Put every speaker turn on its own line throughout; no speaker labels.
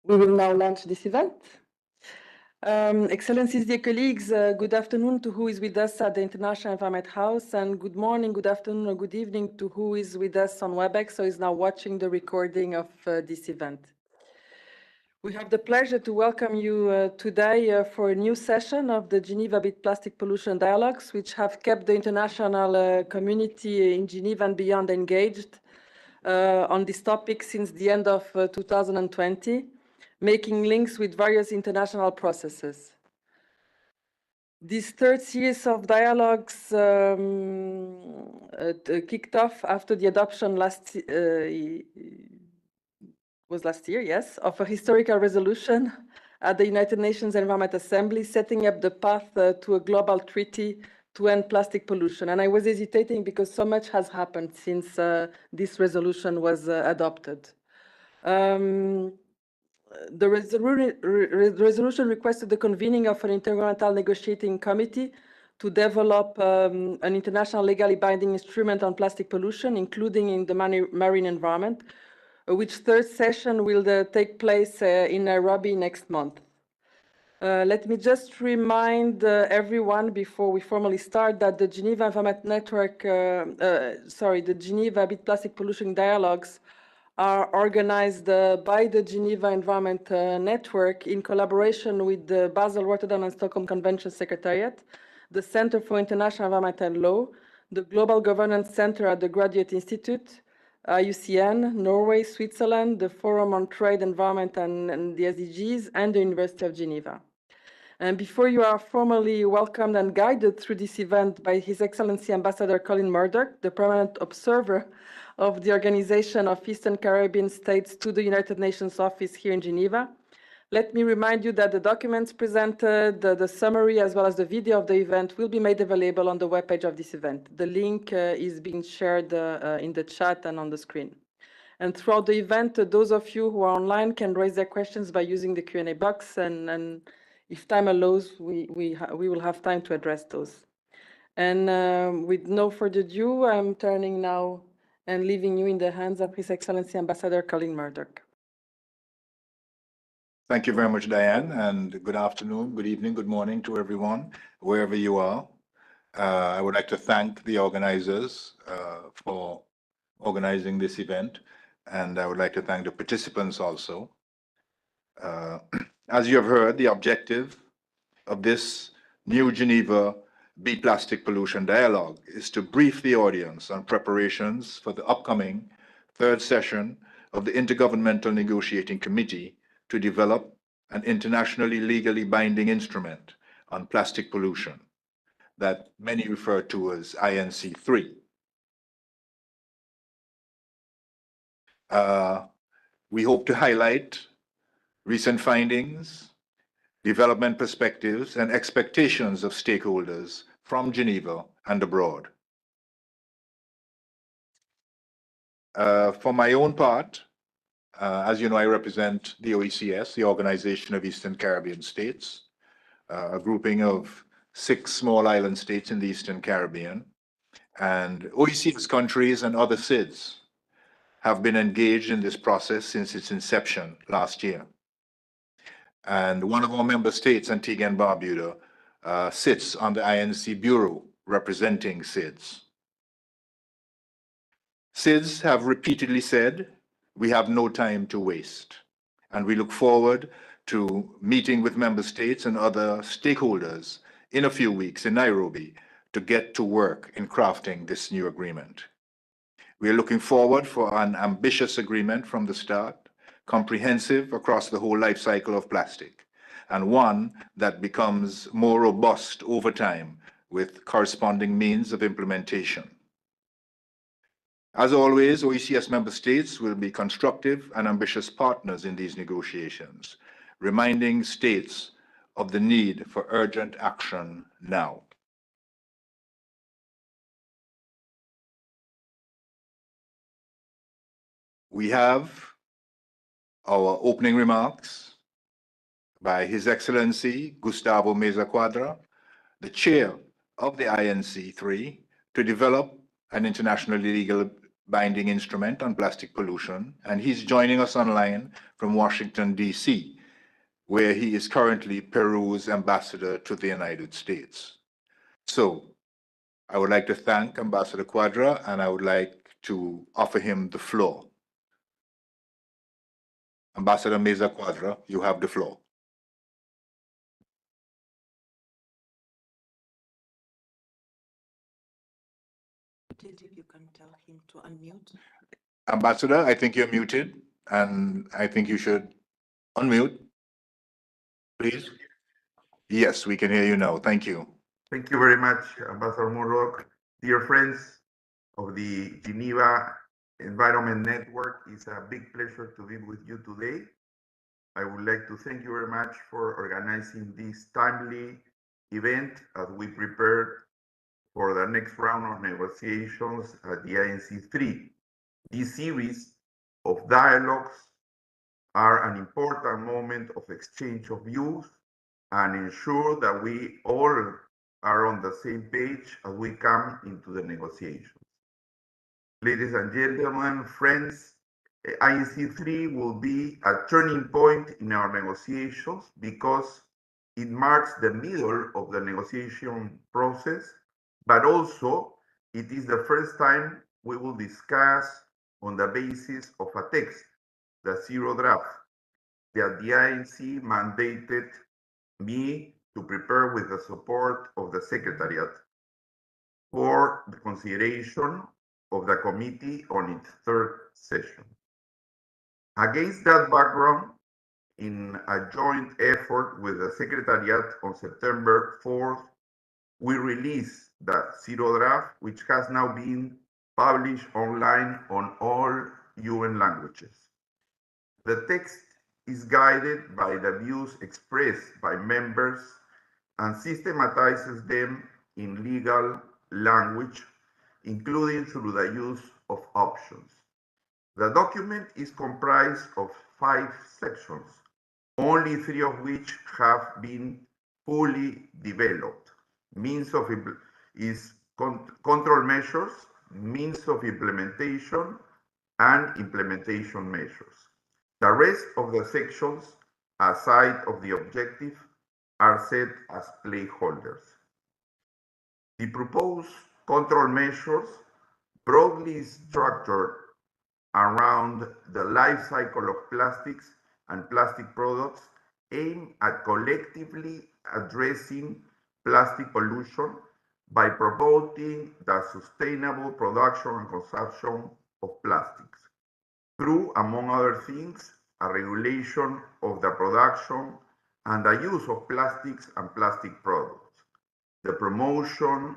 We will now launch this event. Excellencies, dear colleagues, good afternoon to who is with us at the International Environment House, and good morning, good afternoon, or good evening to who is with us on WebEx or is now watching the recording of this event. We have the pleasure to welcome you today for a new session of the Geneva Beat Plastic Pollution Dialogues, which have kept the international community in Geneva and beyond engaged on this topic since the end of 2020, making links with various international processes. This third series of dialogues kicked off after the adoption last year, yes, of a historical resolution at the United Nations Environment Assembly, setting up the path to a global treaty to end plastic pollution. And I was hesitating because so much has happened since this resolution was adopted. The resolution requested the convening of an Intergovernmental Negotiating Committee to develop an international legally binding instrument on plastic pollution, including in the marine environment, which third session will take place in Nairobi next month. Let me just remind everyone before we formally start that the Geneva Environment Network, the Geneva Beat Plastic Pollution Dialogues are organized by the Geneva Environment Network in collaboration with the Basel, Rotterdam, and Stockholm Convention Secretariat, the Center for International Environmental Law, the Global Governance Center at the Graduate Institute, IUCN, Norway, Switzerland, the Forum on Trade, Environment, and the SDGs, and the University of Geneva. And before you are formally welcomed and guided through this event by His Excellency Ambassador Colin Murdoch, the permanent observer of the Organization of Eastern Caribbean States to the United Nations Office here in Geneva, let me remind you that the documents presented, the summary, as well as the video of the event will be made available on the webpage of this event. The link is being shared in the chat and on the screen. And throughout the event, those of you who are online can raise their questions by using the Q&A box, and if time allows, we will have time to address those. And with no further ado, I'm turning now and leaving you in the hands of His Excellency Ambassador Colin Murdoch.
Thank you very much, Diane, and good afternoon, good evening, good morning to everyone, wherever you are. I would like to thank the organizers for organizing this event, and I would like to thank the participants also. As you have heard, the objective of this new Geneva Beat Plastic Pollution Dialogue is to brief the audience on preparations for the upcoming third session of the Intergovernmental Negotiating Committee to develop an internationally legally binding instrument on plastic pollution that many refer to as INC-3. We hope to highlight recent findings, development perspectives, and expectations of stakeholders from Geneva and abroad. For my own part, as you know, I represent the OECS, the Organization of Eastern Caribbean States, a grouping of 6 small island states in the Eastern Caribbean. And OECS countries and other SIDS have been engaged in this process since its inception last year. And one of our member states, Antigua and Barbuda, sits on the INC Bureau representing SIDS. SIDS have repeatedly said, we have no time to waste, and we look forward to meeting with member states and other stakeholders in a few weeks in Nairobi to get to work in crafting this new agreement. We are looking forward for an ambitious agreement from the start, comprehensive across the whole life cycle of plastic, and one that becomes more robust over time with corresponding means of implementation. As always, OECS member states will be constructive and ambitious partners in these negotiations, reminding states of the need for urgent action now. We have our opening remarks by His Excellency Gustavo Meza Quadra, the chair of the INC-3, to develop an internationally binding instrument on plastic pollution, and he's joining us online from Washington, D.C., where he is currently Peru's ambassador to the United States. So I would like to thank Ambassador Quadra, and I would like to offer him the floor. Ambassador Meza Quadra, you have the floor.
You can tell him to unmute.
Ambassador, I think you're muted, and I think you should unmute, please. Yes, we can hear you now. Thank you.
Thank you very much, Ambassador Murdoch. Dear friends of the Geneva Environment Network, it's a big pleasure to be with you today. I would like to thank you very much for organizing this timely event as we prepare for the next round of negotiations at the INC-3. This series of dialogues are an important moment of exchange of views and ensure that we all are on the same page as we come into the negotiations. Ladies and gentlemen, friends, INC-3 will be a turning point in our negotiations because it marks the middle of the negotiation process, but also it is the first time we will discuss on the basis of a text, the zero draft, that the INC mandated me to prepare with the support of the Secretariat for the consideration of the committee on its third session. Against that background, in a joint effort with the Secretariat on September 4th, we released the zero draft, which has now been published online on all UN languages. The text is guided by the views expressed by members and systematizes them in legal language, including through the use of options. The document is comprised of 5 sections, only 3 of which have been fully developed. Control measures, means of implementation, and implementation measures. The rest of the sections, aside of the objective, are set as placeholders. The proposed control measures, broadly structured around the life cycle of plastics and plastic products, aim at collectively addressing plastic pollution by promoting the sustainable production and consumption of plastics through, among other things, a regulation of the production and the use of plastics and plastic products, the promotion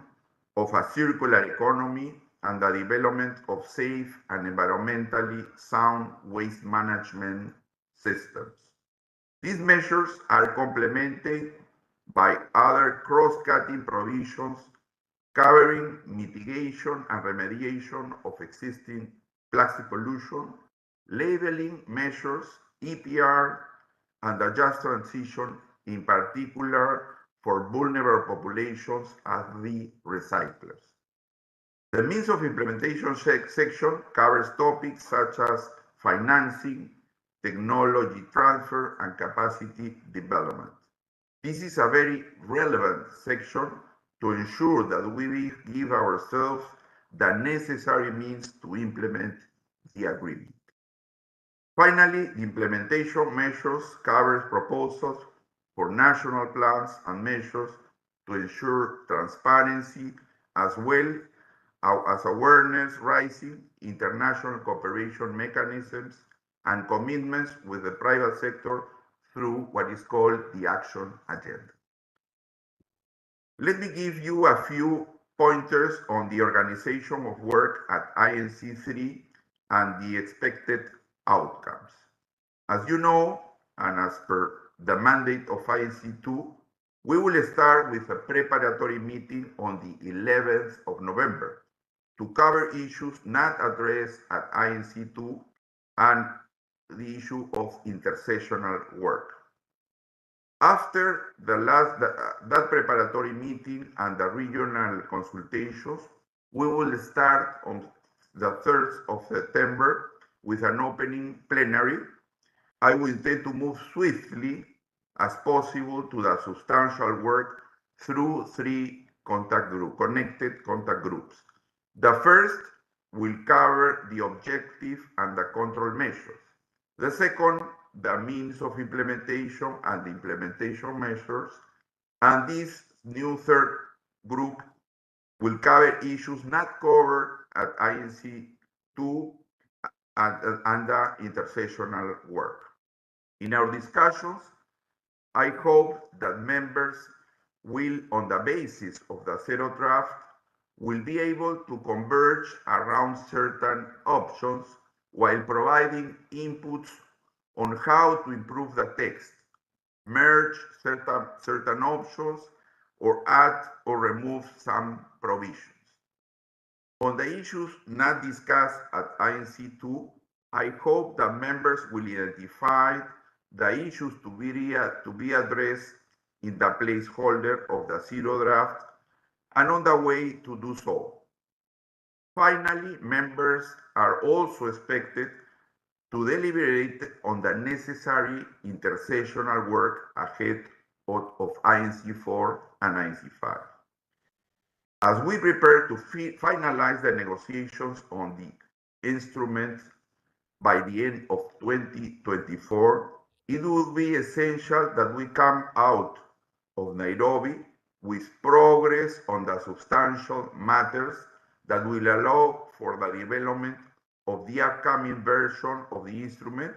of a circular economy, and the development of safe and environmentally sound waste management systems. These measures are complemented by other cross-cutting provisions covering mitigation and remediation of existing plastic pollution, labeling measures, EPR, and the just transition, in particular for vulnerable populations as the recyclers. The means of implementation section covers topics such as financing, technology transfer, and capacity development. This is a very relevant section to ensure that we give ourselves the necessary means to implement the agreement. Finally, the implementation measures covers proposals for national plans and measures to ensure transparency as well as awareness raising, international cooperation mechanisms, and commitments with the private sector through what is called the Action Agenda. Let me give you a few pointers on the organization of work at INC-3 and the expected outcomes. As you know, and as per the mandate of INC-2, we will start with a preparatory meeting on the 11th of November to cover issues not addressed at INC-2 and the issue of intersessional work. After that preparatory meeting and the regional consultations, we will start on the 3rd of September, with an opening plenary, I will intend to move swiftly as possible to the substantial work through 3 connected contact groups. The first will cover the objective and the control measures. The second, the means of implementation and the implementation measures. And this new third group will cover issues not covered at INC-2 and the intersessional work. In our discussions, I hope that members will, on the basis of the zero draft, will be able to converge around certain options while providing inputs on how to improve the text, merge certain options, or add or remove some provisions. On the issues not discussed at INC-2, I hope that members will identify the issues to be addressed in the placeholder of the zero draft and on the way to do so. Finally, members are also expected to deliberate on the necessary intersessional work ahead of INC-4 and INC-5. As we prepare to finalize the negotiations on the instruments by the end of 2024, it will be essential that we come out of Nairobi with progress on the substantial matters that will allow for the development of the upcoming version of the instrument,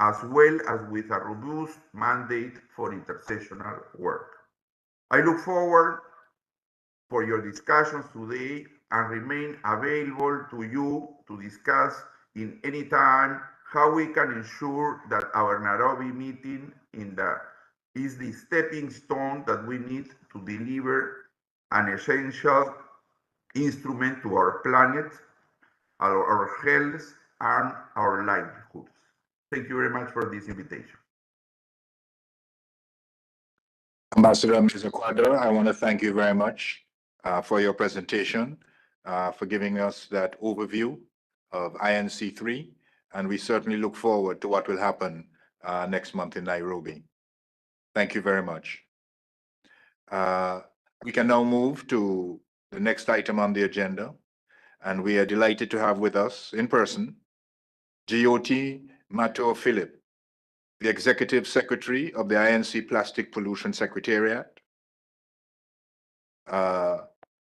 as well as with a robust mandate for intersessional work. I look forward for your discussions today and remain available to you to discuss in any time how we can ensure that our Nairobi meeting is the stepping stone that we need to deliver an essential instrument to our planet, our health, and our livelihoods. Thank you very much for this invitation.
Ambassador Mr. Quadro, I want to thank you very much for your presentation, for giving us that overview of INC-3, and we certainly look forward to what will happen next month in Nairobi. Thank you very much. We can now move to the next item on the agenda, and we are delighted to have with us in person GOT Mato Philip, the Executive Secretary of the INC Plastic Pollution Secretariat,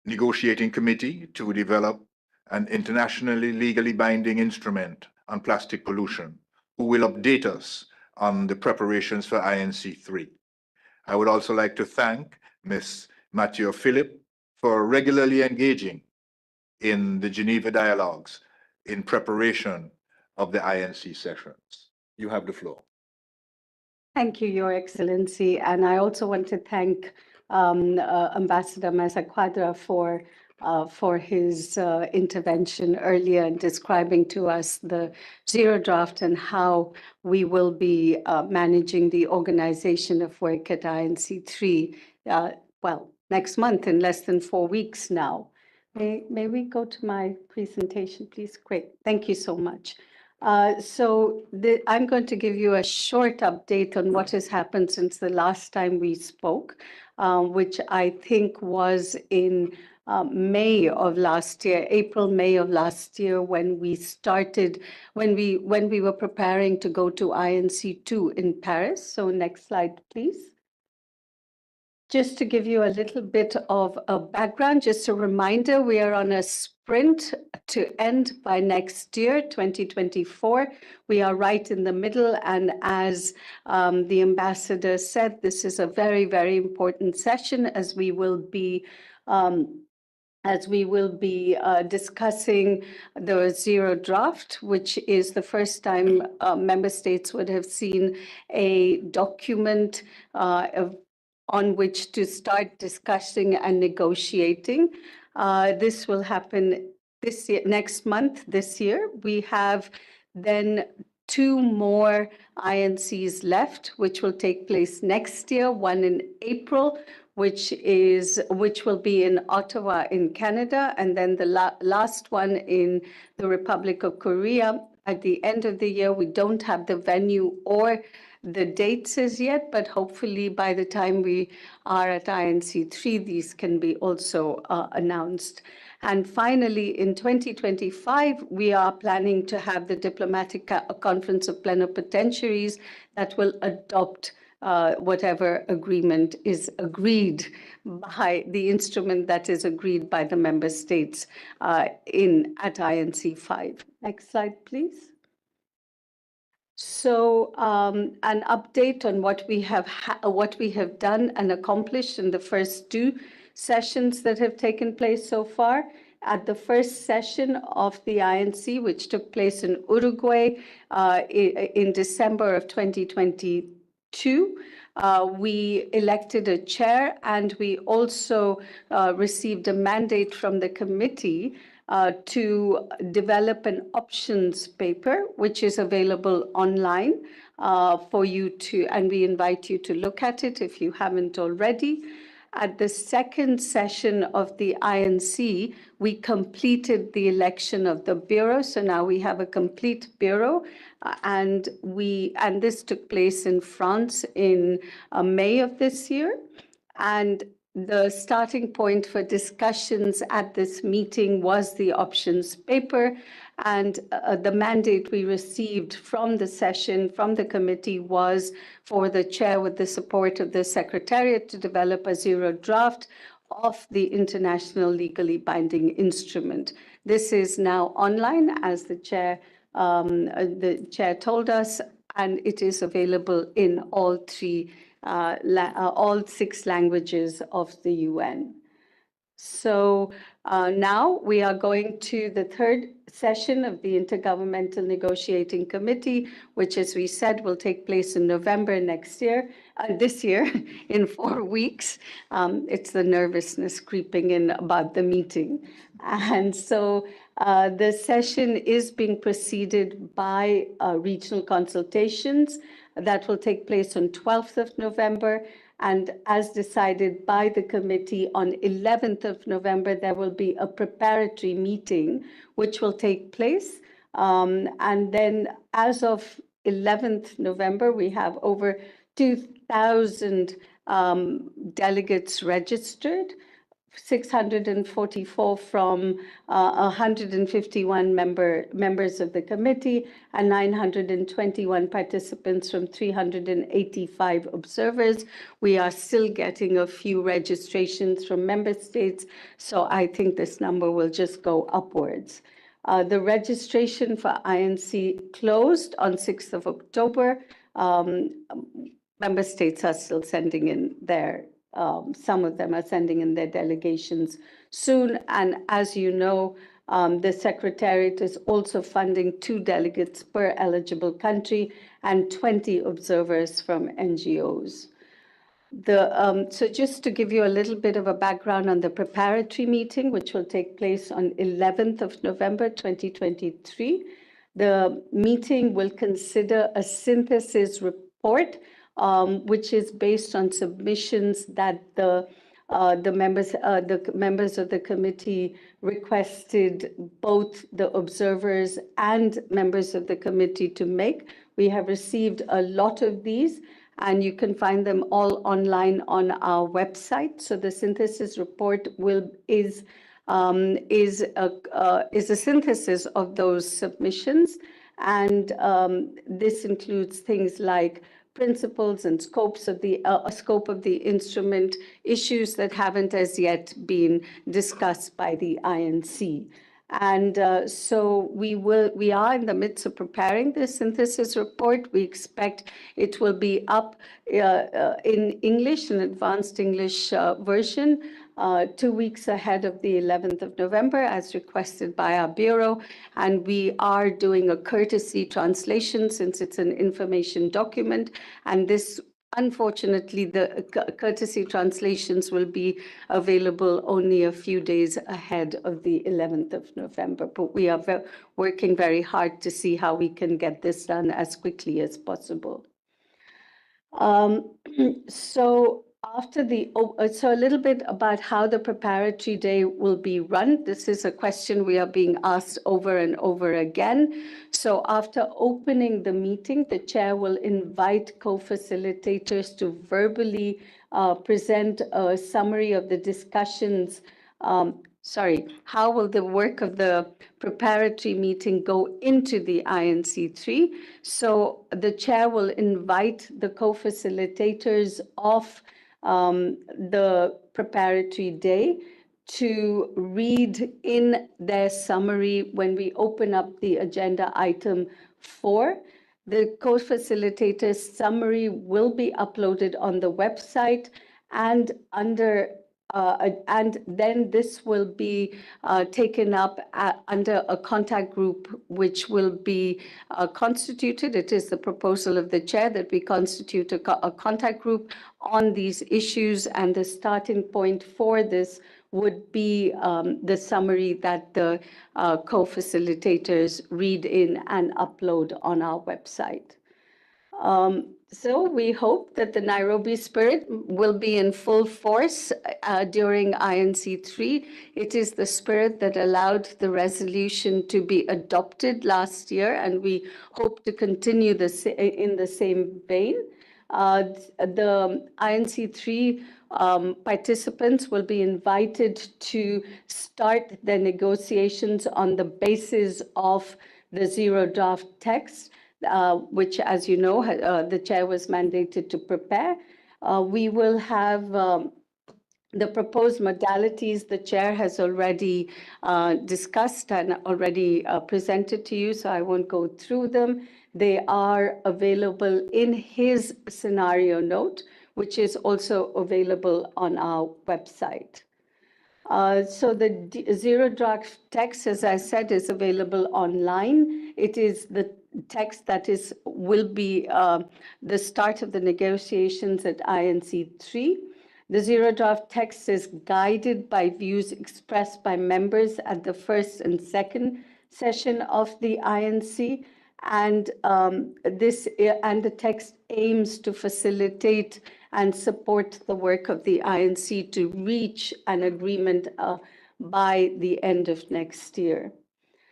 Negotiating Committee to develop an internationally legally binding instrument on plastic pollution, who will update us on the preparations for INC-3. I would also like to thank Ms. Mathieu Philip for regularly engaging in the Geneva dialogues in preparation of the INC sessions. You have the floor.
Thank you, Your Excellency. And I also want to thank Ambassador Mesa Quadra for his intervention earlier in describing to us the zero draft and how we will be managing the organization of work at INC-3, well, next month in less than 4 weeks now. May we go to my presentation, please? Great. Thank you so much. I'm going to give you a short update on what has happened since the last time we spoke, which I think was in May of last year, April, May of last year, when we started, when we were preparing to go to INC-2 in Paris. So next slide, please. Just to give you a little bit of a background, just a reminder, we are on a sprint to end by next year, 2024. We are right in the middle, and as the ambassador said, this is a very, very important session as we will be discussing the zero draft, which is the first time member states would have seen a document on which to start discussing and negotiating. This will happen this year, next month, this year. We have then 2 more INCs left, which will take place next year, one in April, which will be in Ottawa in Canada, and then the last one in the Republic of Korea at the end of the year. We don't have the venue or the dates as yet, but hopefully by the time we are at INC-3, these can be also announced. And finally, in 2025, we are planning to have the Diplomatic Conference of Plenipotentiaries that will adopt whatever agreement is agreed by the instrument that is agreed by the member states at INC-5. Next slide, please. So an update on what we have done and accomplished in the first two sessions that have taken place so far. At the first session of the INC, which took place in Uruguay in December of 2022, we elected a chair, and we also received a mandate from the committee to develop an options paper, which is available online for you to, and we invite you to look at it if you haven't already. At the second session of the INC, we completed the election of the bureau. So now we have a complete bureau, and this took place in France in May of this year. And the starting point for discussions at this meeting was the options paper, and the mandate we received from the session, from the committee, was for the chair, with the support of the Secretariat, to develop a zero draft of the international legally binding instrument. This is now online, as the chair told us, and it is available in all 6 languages of the UN. So now we are going to the third session of the Intergovernmental Negotiating Committee, which, as we said, will take place in November this year, in 4 weeks. It's the nervousness creeping in about the meeting. And so the session is being preceded by regional consultations that will take place on 12th of November. And as decided by the committee, on 11th of November, there will be a preparatory meeting which will take place. And then as of 11th November, we have over 2,000 delegates registered, 644 from 151 members of the committee, and 921 participants from 385 observers. We are still getting a few registrations from member states, so I think this number will just go upwards. The registration for INC closed on 6th of October. Member states are still sending in their some of them are sending in their delegations soon. And as you know, the Secretariat is also funding 2 delegates per eligible country and 20 observers from NGOs. So just to give you a little bit of a background on the preparatory meeting, which will take place on 11th of November, 2023, the meeting will consider a synthesis report which is based on submissions that the members of the committee requested both the observers and members of the committee to make. We have received a lot of these, and you can find them all online on our website. So the synthesis report is a synthesis of those submissions, and this includes things like principles and scope of the instrument, issues that haven't as yet been discussed by the INC. And so we are in the midst of preparing this synthesis report. We expect it will be up in English, an advanced English version, 2 weeks ahead of the 11th of November, as requested by our Bureau. And we are doing a courtesy translation since it's an information document. And this, unfortunately, the courtesy translations will be available only a few days ahead of the 11th of November. But we are working very hard to see how we can get this done as quickly as possible. So after so a little bit about how the preparatory day will be run. This is a question we are being asked over and over again. So after opening the meeting, the chair will invite co-facilitators to verbally present a summary of the discussions. How will the work of the preparatory meeting go into the INC-3? So the chair will invite the co-facilitators of the preparatory day to read in their summary when we open up the agenda item 4. The co-facilitator's summary will be uploaded on the website and and then this will be taken up under a contact group which will be constituted. It is the proposal of the chair that we constitute a contact group on these issues, and the starting point for this would be the summary that the co-facilitators read in and upload on our website. So we hope that the Nairobi spirit will be in full force during INC-3. It is the spirit that allowed the resolution to be adopted last year, and we hope to continue in the same vein. The INC-3 participants will be invited to start their negotiations on the basis of the zero draft text, which, as you know, the chair was mandated to prepare. We will have the proposed modalities the chair has already discussed and already presented to you, so I won't go through them. They are available in his scenario note, which is also available on our website. So the zero draft text, as I said, is available online. It is the text that will be the start of the negotiations at INC-3. The zero draft text is guided by views expressed by members at the first and second session of the INC, and the text aims to facilitate and support the work of the INC to reach an agreement by the end of next year.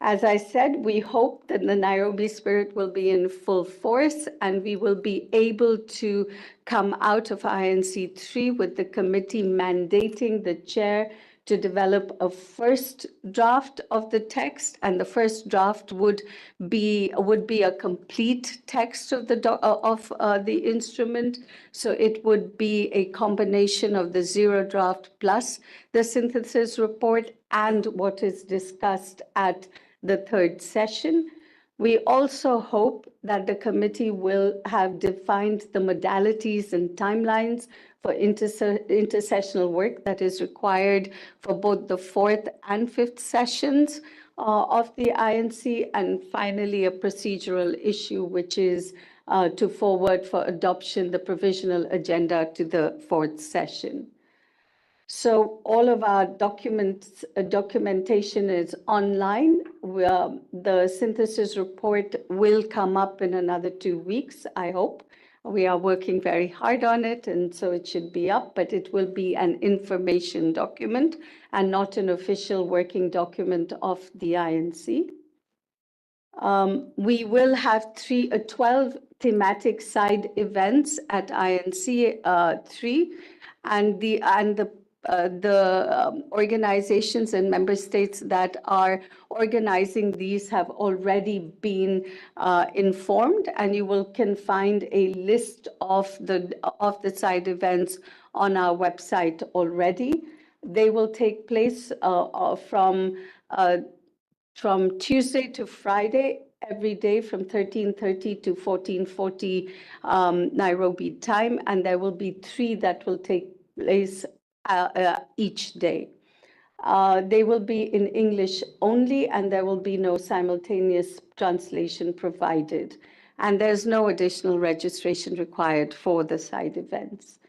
As I said, we hope that the Nairobi spirit will be in full force and we will be able to come out of INC-3 with the committee mandating the chair to develop a first draft of the text, and the first draft would be a complete text of the instrument. So it would be a combination of the zero draft plus the synthesis report and what is discussed at the third session. We also hope that the committee will have defined the modalities and timelines for intersessional work that is required for both the fourth and fifth sessions of the INC, and finally a procedural issue, which is to forward for adoption the provisional agenda to the fourth session. So all of our documentation is online. The synthesis report will come up in another 2 weeks, I hope. We are working very hard on it, and so it should be up, but it will be an information document and not an official working document of the INC. We will have 12 thematic side events at INC-3, and the organizations and member states that are organizing these have already been informed, and you can find a list of the side events on our website already. They will take place from Tuesday to Friday, every day from 13:30 to 14:40 Nairobi time, and there will be 3 that will take place each day. They will be in English only, and there will be no simultaneous translation provided. And there's no additional registration required for the side events.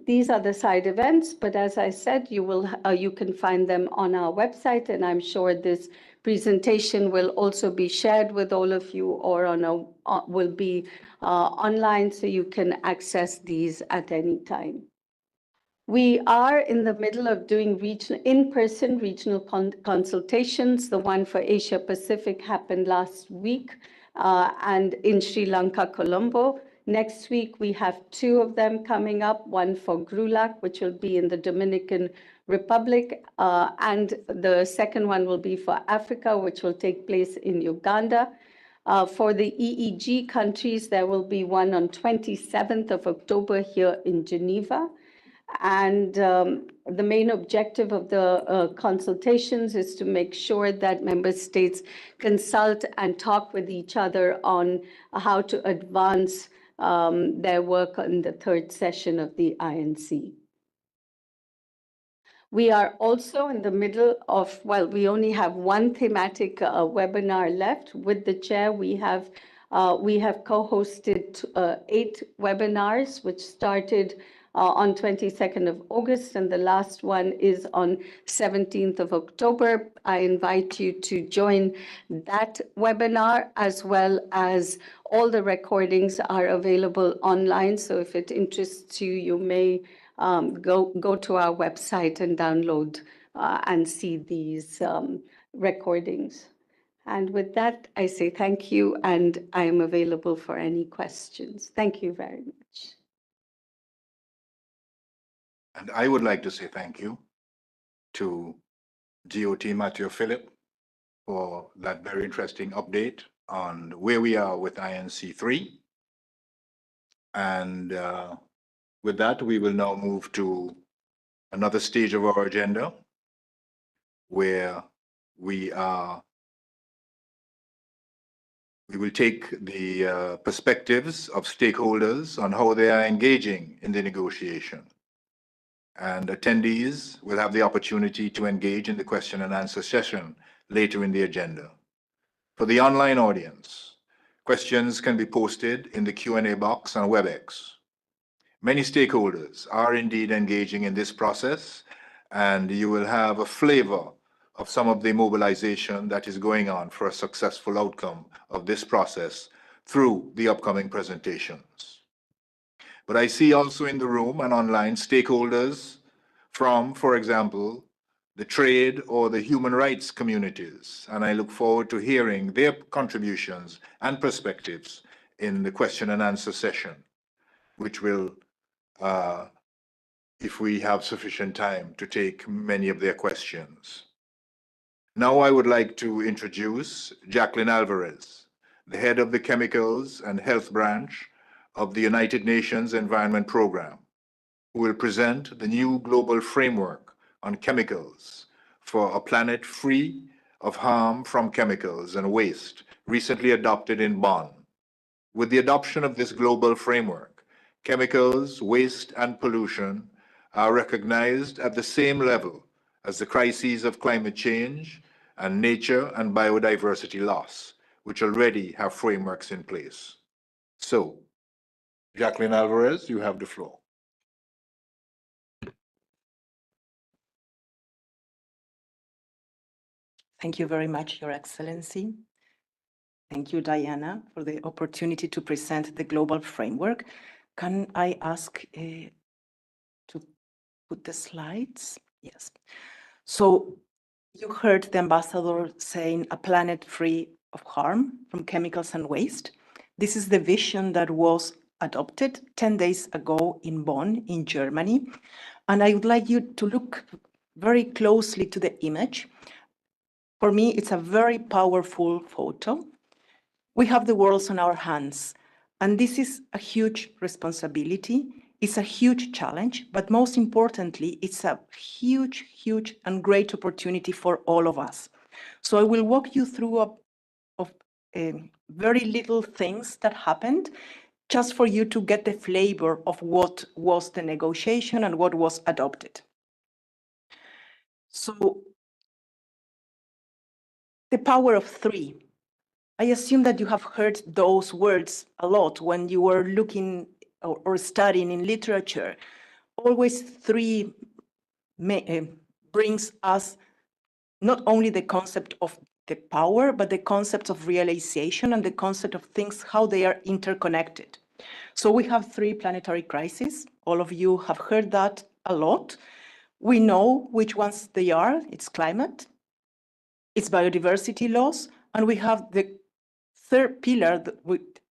these are the side events, but as I said, you can find them on our website, and I'm sure this presentation will also be shared with all of you, or will be online, so you can access these at any time. We are in the middle of doing in-person regional consultations. The one for Asia Pacific happened last week, and in Sri Lanka, Colombo. Next week, we have 2 of them coming up, one for GRULAC, which will be in the Dominican Republic, and the second one will be for Africa, which will take place in Uganda. For the EEG countries, there will be one on 27th of October here in Geneva. And the main objective of the consultations is to make sure that member states consult and talk with each other on how to advance their work on the 3rd session of the INC. We are also in the middle of, well, we only have one thematic webinar left. With the chair, we have co-hosted 8 webinars, which started on 22nd of August, and the last one is on 17th of October. I invite you to join that webinar, as well as all the recordings are available online. So if it interests you, you may go to our website and download and see these recordings. And with that, I say thank you, and I am available for any questions. Thank you very much.
And I would like to say thank you to GOT Matthew Philip for that very interesting update on where we are with INC-3. And with that, we will now move to another stage of our agenda, where we will take the perspectives of stakeholders on how they are engaging in the negotiation. And attendees will have the opportunity to engage in the question and answer session later in the agenda. For the online audience, questions can be posted in the Q&A box on WebEx. Many stakeholders are indeed engaging in this process, and you will have a flavor of some of the mobilization that is going on for a successful outcome of this process through the upcoming presentations. But I see also in the room and online stakeholders from, for example, the trade or the human rights communities, and I look forward to hearing their contributions and perspectives in the question and answer session, which will, if we have sufficient time, to take many of their questions. Now I would like to introduce Jacqueline Alvarez, the head of the Chemicals and Health Branch of the United Nations Environment Program, who will present the new global framework on chemicals for a planet free of harm from chemicals and waste, recently adopted in Bonn. With the adoption of this global framework, chemicals, waste, and pollution are recognized at the same level as the crises of climate change and nature and biodiversity loss, which already have frameworks in place. So, Jacqueline Alvarez, you have the floor.
Thank you very much, Your Excellency. Thank you, Diana, for the opportunity to present the global framework. Can I ask to put the slides? Yes. So you heard the ambassador saying a planet free of harm from chemicals and waste. This is the vision that was adopted 10 days ago in Bonn, in Germany. And I would like you to look very closely to the image. For me, it's a very powerful photo. We have the world on our hands, and this is a huge responsibility. It's a huge challenge, but most importantly, it's a huge, huge and great opportunity for all of us. So I will walk you through very little things that happened, just for you to get the flavor of what was the negotiation and what was adopted. So the power of 3. I assume that you have heard those words a lot when you were looking or studying in literature. always three brings us not only the concept of the power, but the concept of realization and the concept of things, how they are interconnected. So we have three planetary crises. All of you have heard that a lot. We know which ones they are. It's climate, it's biodiversity loss, and we have the third pillar,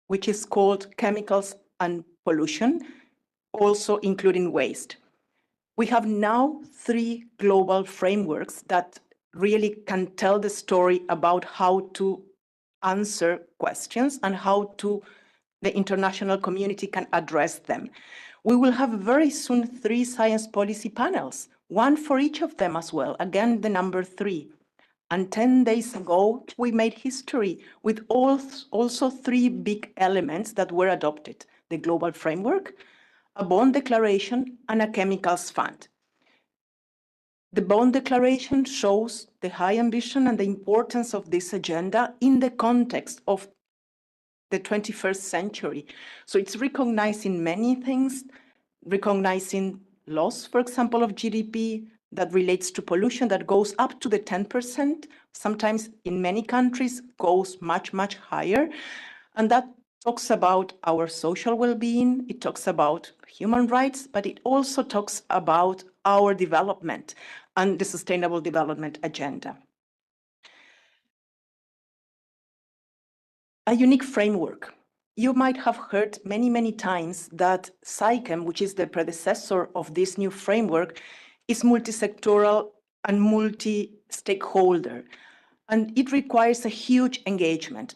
which is called chemicals and pollution, also including waste. We have now three global frameworks that really can tell the story about how to answer questions and how the international community can address them. We will have very soon 3 science policy panels, one for each of them as well, again, the number 3. And 10 days ago, we made history with also 3 big elements that were adopted: the global framework, a bond declaration, and a chemicals fund. The bond declaration shows the high ambition and the importance of this agenda in the context of the 21st century. So it's recognizing many things, recognizing loss, for example, of GDP that relates to pollution that goes up to the 10%, sometimes in many countries goes much, much higher. And that talks about our social well-being, it talks about human rights, but it also talks about our development and the Sustainable Development Agenda. A unique framework. You might have heard many, many times that SAICM, which is the predecessor of this new framework, is multi-sectoral and multi-stakeholder, and it requires a huge engagement.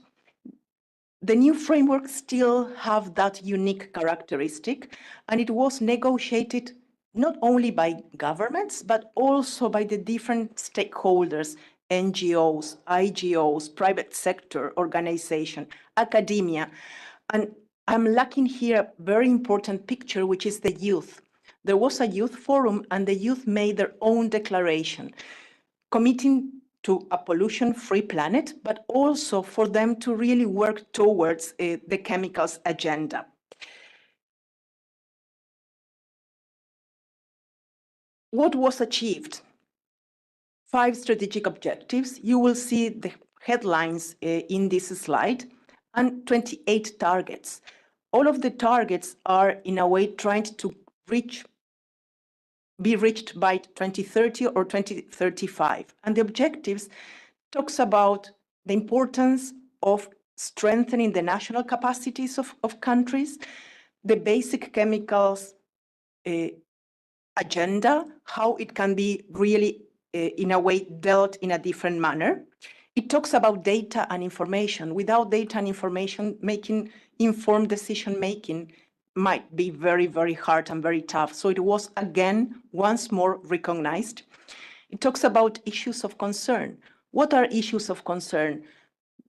The new framework still have that unique characteristic, and it was negotiated not only by governments, but also by the different stakeholders, NGOs, IGOs, private sector organization, academia. And I'm lacking here a very important picture, which is the youth. There was a youth forum and the youth made their own declaration, committing to a pollution-free planet, but also for them to really work towards the chemicals agenda. What was achieved? 5 strategic objectives. You will see the headlines in this slide, and 28 targets. All of the targets are in a way trying to be reached by 2030 or 2035. And the objectives talks about the importance of strengthening the national capacities of countries, the basic chemicals agenda, how it can be really in a way dealt in a different manner. It talks about data and information. Without data and information, making informed decision making might be very, very hard and very tough. So it was again, once more recognized. It talks about issues of concern. What are issues of concern?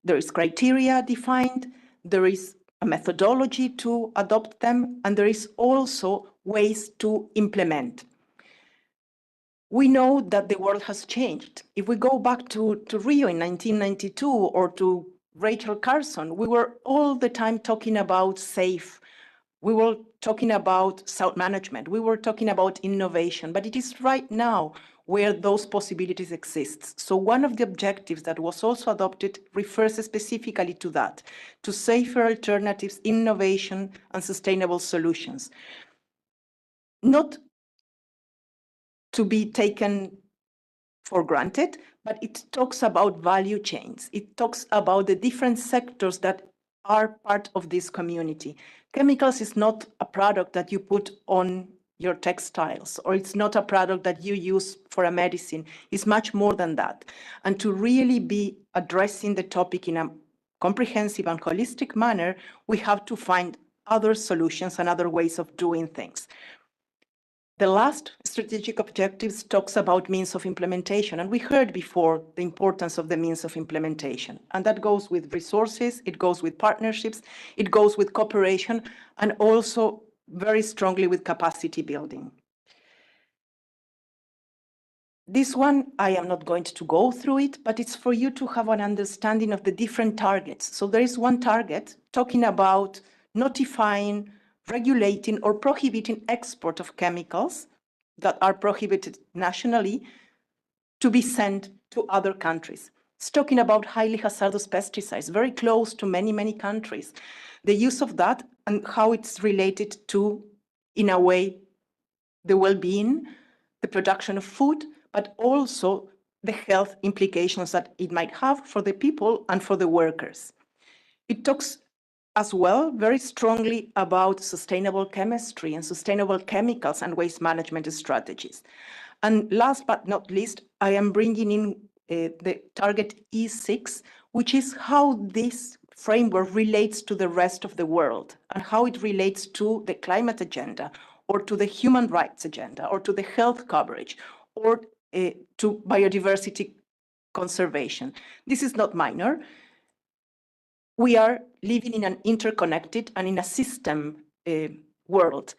There is criteria defined, there is a methodology to adopt them, and there is also ways to implement. We know that the world has changed. If we go back to Rio in 1992 or to Rachel Carson, we were all the time talking about SAFE. We were talking about self-management. We were talking about innovation, but it is right now where those possibilities exist. So one of the objectives that was also adopted refers specifically to that, to safer alternatives, innovation, and sustainable solutions. Not to be taken for granted, but it talks about value chains. It talks about the different sectors that are part of this community. Chemicals is not a product that you put on your textiles, or it's not a product that you use for a medicine. It's much more than that. And to really be addressing the topic in a comprehensive and holistic manner, we have to find other solutions and other ways of doing things. The last strategic objectives talks about means of implementation, and we heard before the importance of the means of implementation, and that goes with resources, it goes with partnerships, it goes with cooperation, and also very strongly with capacity building. This one, I am not going to go through it, but it's for you to have an understanding of the different targets. So there is one target talking about notifying, regulating or prohibiting export of chemicals that are prohibited nationally to be sent to other countries. It's talking about highly hazardous pesticides, very close to many, many countries. The use of that and how it's related to, in a way, the well-being, the production of food, but also the health implications that it might have for the people and for the workers. It talks as well very strongly about sustainable chemistry and sustainable chemicals and waste management strategies. And last but not least, I am bringing in the target E6, which is how this framework relates to the rest of the world and how it relates to the climate agenda or to the human rights agenda or to the health coverage or to biodiversity conservation. This is not minor. We are living in an interconnected and in a system world.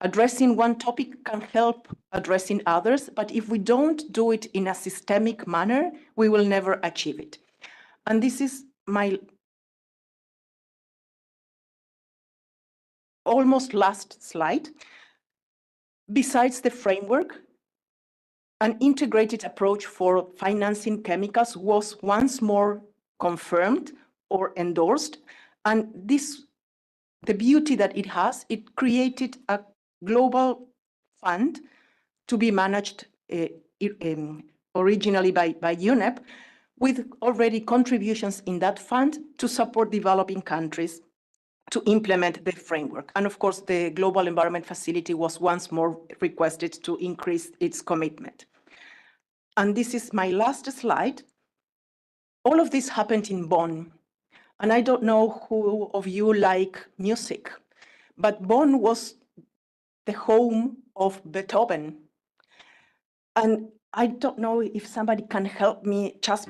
Addressing one topic can help addressing others, but if we don't do it in a systemic manner, we will never achieve it. And this is my almost last slide. Besides the framework, an integrated approach for financing chemicals was once more confirmed or endorsed. And this, the beauty that it has, it created a global fund to be managed originally by UNEP, with already contributions in that fund to support developing countries to implement the framework. And of course, the Global Environment Facility was once more requested to increase its commitment. And this is my last slide. All of this happened in Bonn. And I don't know who of you like music, but Bonn was the home of Beethoven. And I don't know if somebody can help me just.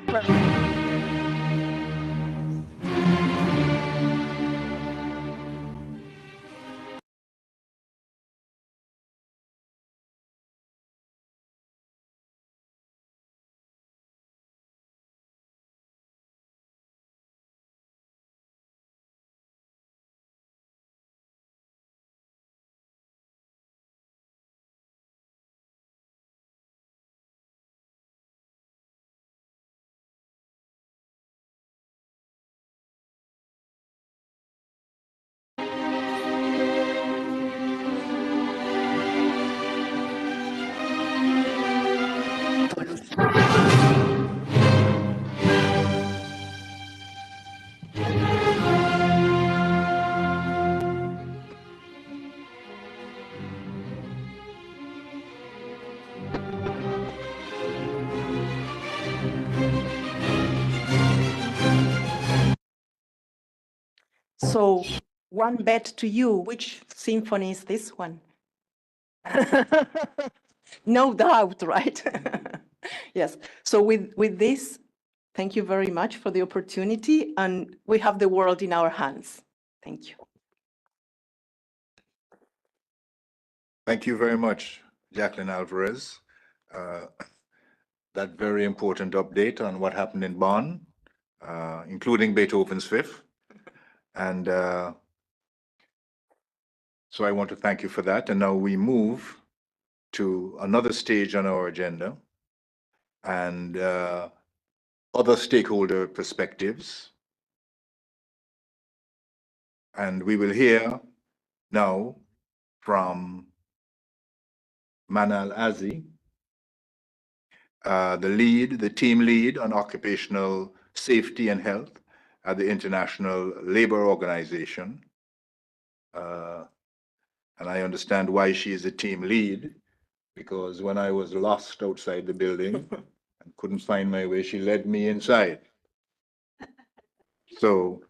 So one bet to you, which symphony is this one? No doubt, right? Yes. So with this, thank you very much for the opportunity, and we have the world in our hands. Thank you.
Thank you very much, Jacqueline Alvarez. That very important update on what happened in Bonn, including Beethoven's Fifth. And so I want to thank you for that. And now we move to another stage on our agenda and other stakeholder perspectives. And we will hear now from Manal Azi, the team lead on occupational safety and health at the International Labour Organization. And I understand why she is a team lead, because when I was lost outside the building and couldn't find my way, she led me inside. So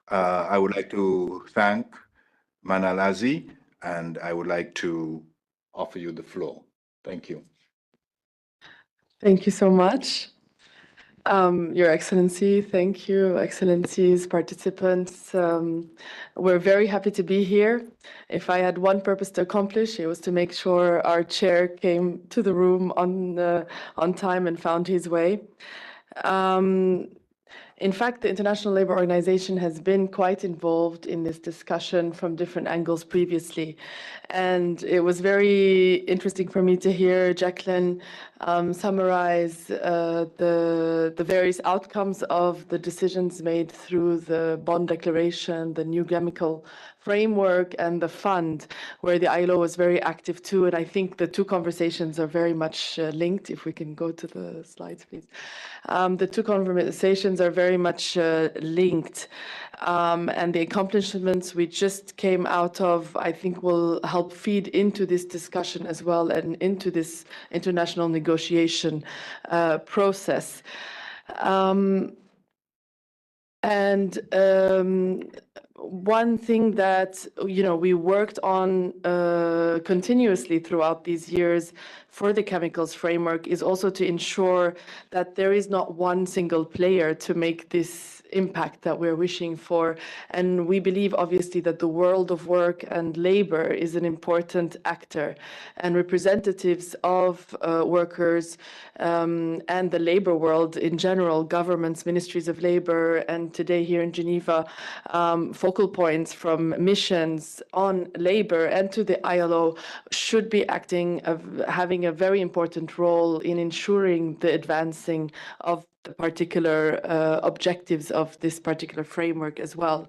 I would like to thank Manal Azi, and I would like to offer you the floor. Thank you.
Thank you so much. Your Excellency, thank you, Excellencies, participants. We're very happy to be here. If I had one purpose to accomplish, it was to make sure our chair came to the room on time and found his way. In fact, the International Labour Organization has been quite involved in this discussion from different angles previously. And it was very interesting for me to hear Jacqueline summarize the various outcomes of the decisions made through the Bonn Declaration, the New Chemical Framework, and the fund, where the ILO was very active too. And I think the two conversations are very much linked. If we can go to the slides, please. The two conversations are very much linked. And the accomplishments we just came out of, I think, will help feed into this discussion as well and into this international negotiation process. One thing that we worked on continuously throughout these years for the chemicals framework is also to ensure that there is not one single player to make this impact that we're wishing for. And we believe, obviously, that the world of work and labor is an important actor, and representatives of workers and the labor world in general, governments, ministries of labor, and today here in Geneva, focal points from missions on labor and to the ILO should be having a very important role in ensuring the advancing of the particular objectives of this particular framework as well.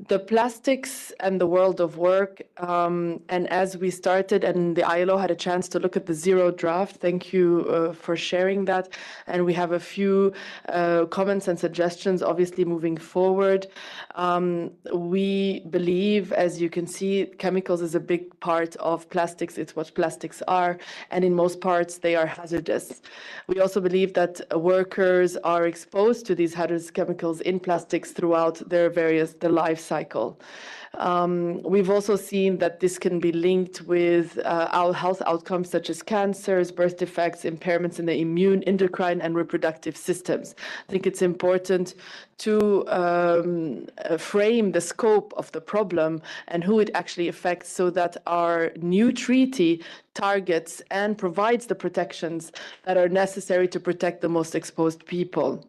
The plastics and the world of work, and as we started and the ILO had a chance to look at the zero draft, thank you for sharing that. And we have a few comments and suggestions, obviously, moving forward. We believe, as you can see, chemicals is a big part of plastics. It's what plastics are, and in most parts they are hazardous. We also believe that workers are exposed to these hazardous chemicals in plastics throughout their life cycle. We've also seen that this can be linked with our health outcomes such as cancers, birth defects, impairments in the immune, endocrine, and reproductive systems. I think it's important to frame the scope of the problem and who it actually affects, so that our new treaty targets and provides the protections that are necessary to protect the most exposed people.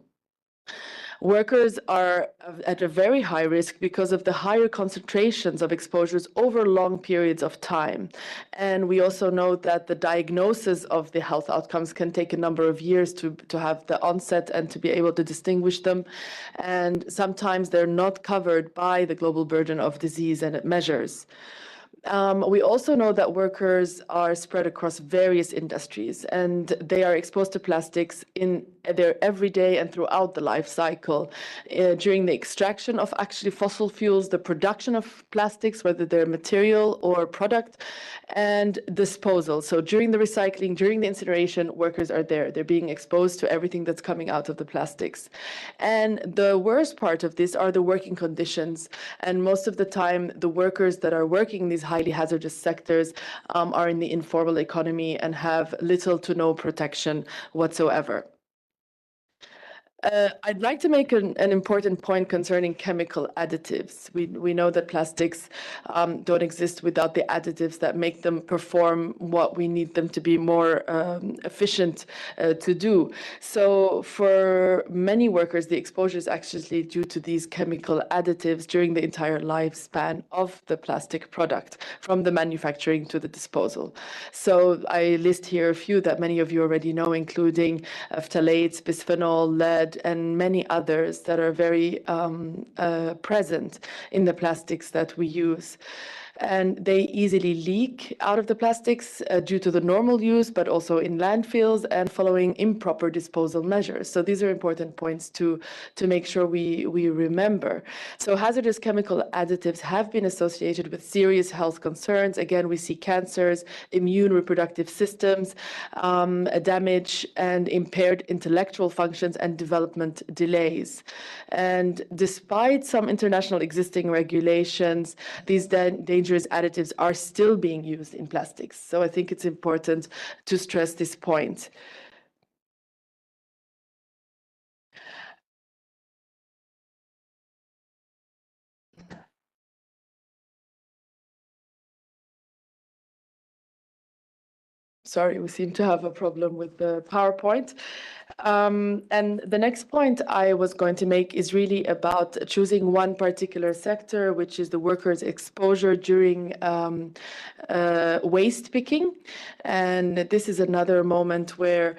Workers are at a very high risk because of the higher concentrations of exposures over long periods of time. And we also know that the diagnosis of the health outcomes can take a number of years to have the onset and to be able to distinguish them. And sometimes they're not covered by the global burden of disease and measures. We also know that workers are spread across various industries, and they are exposed to plastics in their everyday and throughout the life cycle. During the extraction of actually fossil fuels, the production of plastics, whether they're material or product, and disposal. So during the recycling, during the incineration, workers are there. They're being exposed to everything that's coming out of the plastics. And the worst part of this are the working conditions. And most of the time, the workers that are working in these highly hazardous sectors are in the informal economy and have little to no protection whatsoever. I'd like to make an important point concerning chemical additives. We know that plastics don't exist without the additives that make them perform what we need them to be more efficient to do. So for many workers, the exposure is actually due to these chemical additives during the entire lifespan of the plastic product, from the manufacturing to the disposal. So I list here a few that many of you already know, including phthalates, bisphenol, lead, and many others that are very present in the plastics that we use. And they easily leak out of the plastics due to the normal use, but also in landfills and following improper disposal measures. So these are important points to make sure we remember. So hazardous chemical additives have been associated with serious health concerns. Again, we see cancers, immune reproductive systems, damage, and impaired intellectual functions and development delays. And despite some international existing regulations, these dangerous additives are still being used in plastics. So I think it's important to stress this point. Sorry, we seem to have a problem with the PowerPoint. And the next point I was going to make is really about choosing one particular sector, which is the workers' exposure during waste picking. And this is another moment where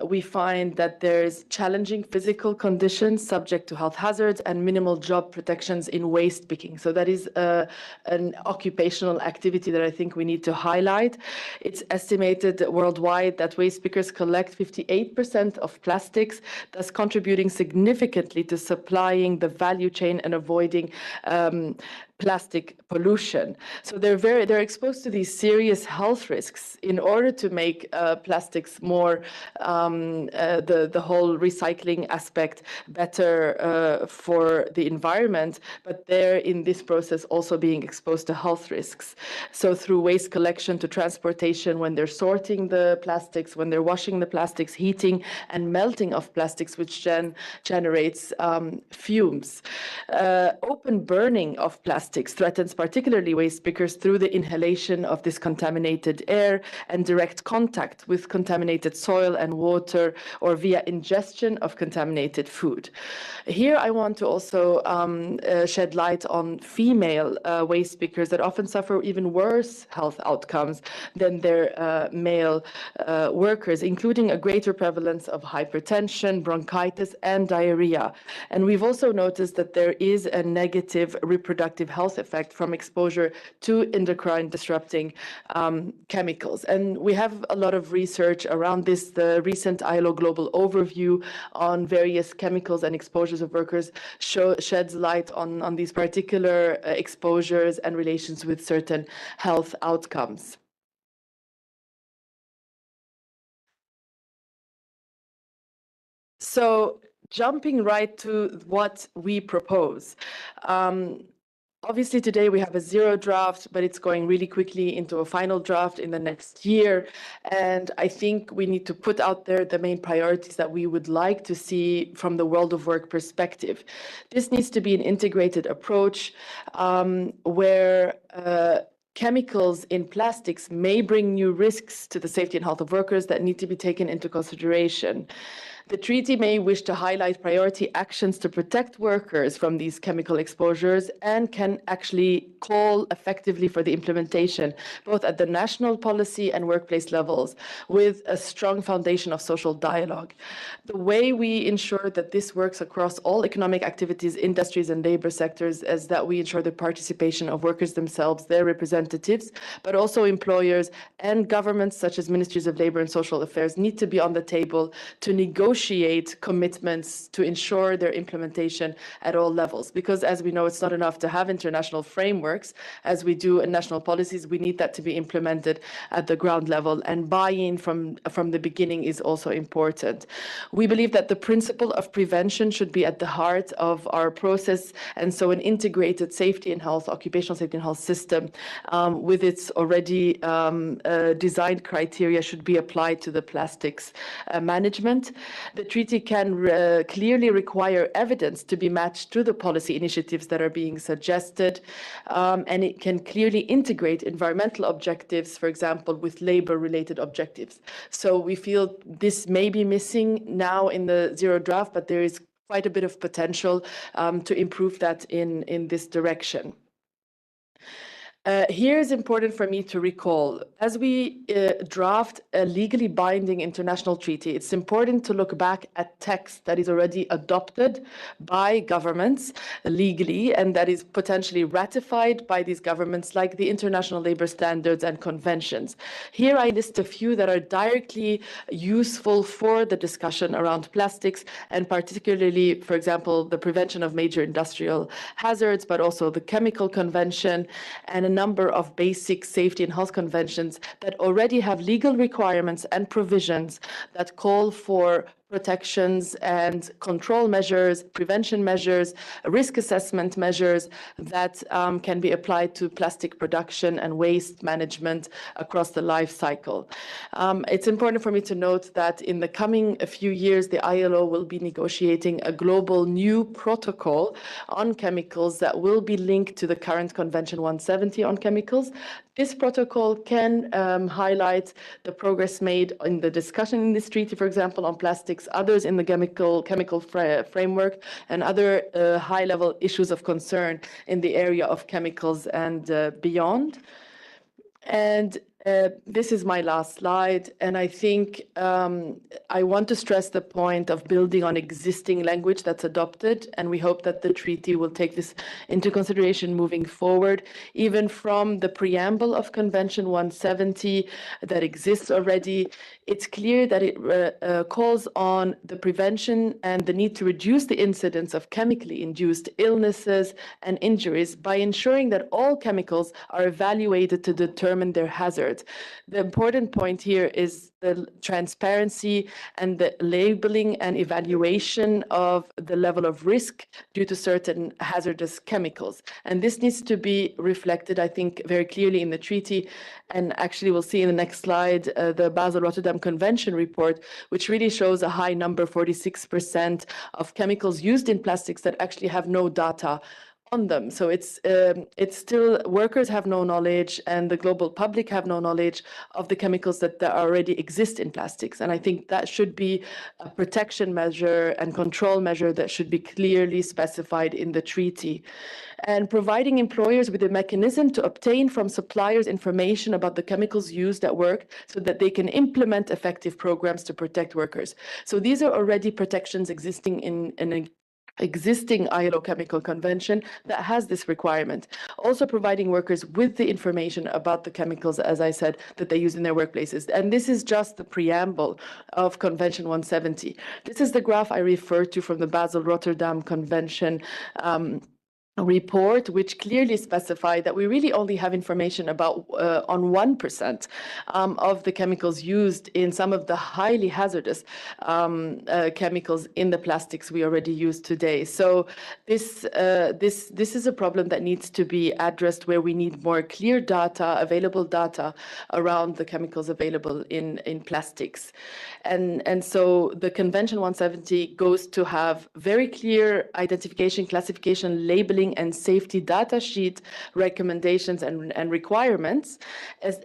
we find that there's challenging physical conditions subject to health hazards and minimal job protections in waste picking. So that is an occupational activity that I think we need to highlight. It's estimated worldwide that waste pickers collect 58% of plastics, thus contributing significantly to supplying the value chain and avoiding plastic pollution. So they're exposed to these serious health risks. In order to make plastics more the whole recycling aspect better for the environment, but they're in this process also being exposed to health risks. So through waste collection to transportation, when they're sorting the plastics, when they're washing the plastics, heating and melting of plastics, which then generates fumes. Open burning of plastics threatens particularly waste pickers through the inhalation of this contaminated air and direct contact with contaminated soil and water, or via ingestion of contaminated food. Here I want to also shed light on female waste pickers that often suffer even worse health outcomes than their male workers, including a greater prevalence of hypertension, bronchitis, and diarrhea. And we've also noticed that there is a negative reproductive health effect from exposure to endocrine disrupting chemicals. And we have a lot of research around this. The recent ILO Global Overview on various chemicals and exposures of workers sheds light on these particular exposures and relations with certain health outcomes. So jumping right to what we propose. Obviously, today we have a zero draft, but it's going really quickly into a final draft in the next year. And I think we need to put out there the main priorities that we would like to see from the world of work perspective. This needs to be an integrated approach where chemicals in plastics may bring new risks to the safety and health of workers that need to be taken into consideration. The treaty may wish to highlight priority actions to protect workers from these chemical exposures and can actually call effectively for the implementation, both at the national policy and workplace levels, with a strong foundation of social dialogue. The way we ensure that this works across all economic activities, industries, and labor sectors is that we ensure the participation of workers themselves, their representatives, but also employers and governments such as ministries of labor and social affairs need to be on the table to negotiate commitments to ensure their implementation at all levels. Because as we know, it's not enough to have international frameworks as we do in national policies. We need that to be implemented at the ground level, and buy-in from the beginning is also important. We believe that the principle of prevention should be at the heart of our process, and so an integrated safety and health, occupational safety and health system with its already designed criteria should be applied to the plastics management. The treaty can clearly require evidence to be matched to the policy initiatives that are being suggested, and it can clearly integrate environmental objectives, for example, with labor-related objectives. So we feel this may be missing now in the zero draft, but there is quite a bit of potential to improve that in this direction. Here is important for me to recall, as we draft a legally binding international treaty, it's important to look back at text that is already adopted by governments legally and that is potentially ratified by these governments, like the International Labour Standards and Conventions. Here I list a few that are directly useful for the discussion around plastics, and particularly, for example, the prevention of major industrial hazards, but also the Chemical Convention and a number of basic safety and health conventions that already have legal requirements and provisions that call for protections and control measures, prevention measures, risk assessment measures that can be applied to plastic production and waste management across the life cycle. It's important for me to note that in the coming few years, the ILO will be negotiating a global new protocol on chemicals that will be linked to the current Convention 170 on chemicals. This protocol can highlight the progress made in the discussion in this treaty, for example, on plastics, others in the chemical framework, and other high-level issues of concern in the area of chemicals and beyond. And this is my last slide, and I think I want to stress the point of building on existing language that's adopted, and we hope that the treaty will take this into consideration moving forward, even from the preamble of Convention 170 that exists already. It's clear that it calls on the prevention and the need to reduce the incidence of chemically induced illnesses and injuries by ensuring that all chemicals are evaluated to determine their hazard. The important point here is the transparency and the labeling and evaluation of the level of risk due to certain hazardous chemicals. And this needs to be reflected, I think, very clearly in the treaty. And actually, we'll see in the next slide the Basel-Rotterdam Convention report, which really shows a high number, 46% of chemicals used in plastics that actually have no data on them. So it's still workers have no knowledge and the global public have no knowledge of the chemicals that already exist in plastics. And I think that should be a protection measure and control measure that should be clearly specified in the treaty. And providing employers with a mechanism to obtain from suppliers information about the chemicals used at work so that they can implement effective programs to protect workers. So these are already protections existing in an existing ILO Chemical Convention that has this requirement. Also providing workers with the information about the chemicals, as I said, that they use in their workplaces. And this is just the preamble of Convention 170. This is the graph I referred to from the Basel-Rotterdam Convention report, which clearly specified that we really only have information about on 1% of the chemicals used in some of the highly hazardous chemicals in the plastics we already use today. So this is a problem that needs to be addressed, where we need more clear data, available data around the chemicals available in plastics. And so the Convention 170 goes to have very clear identification, classification, labeling, and safety data sheet recommendations and requirements,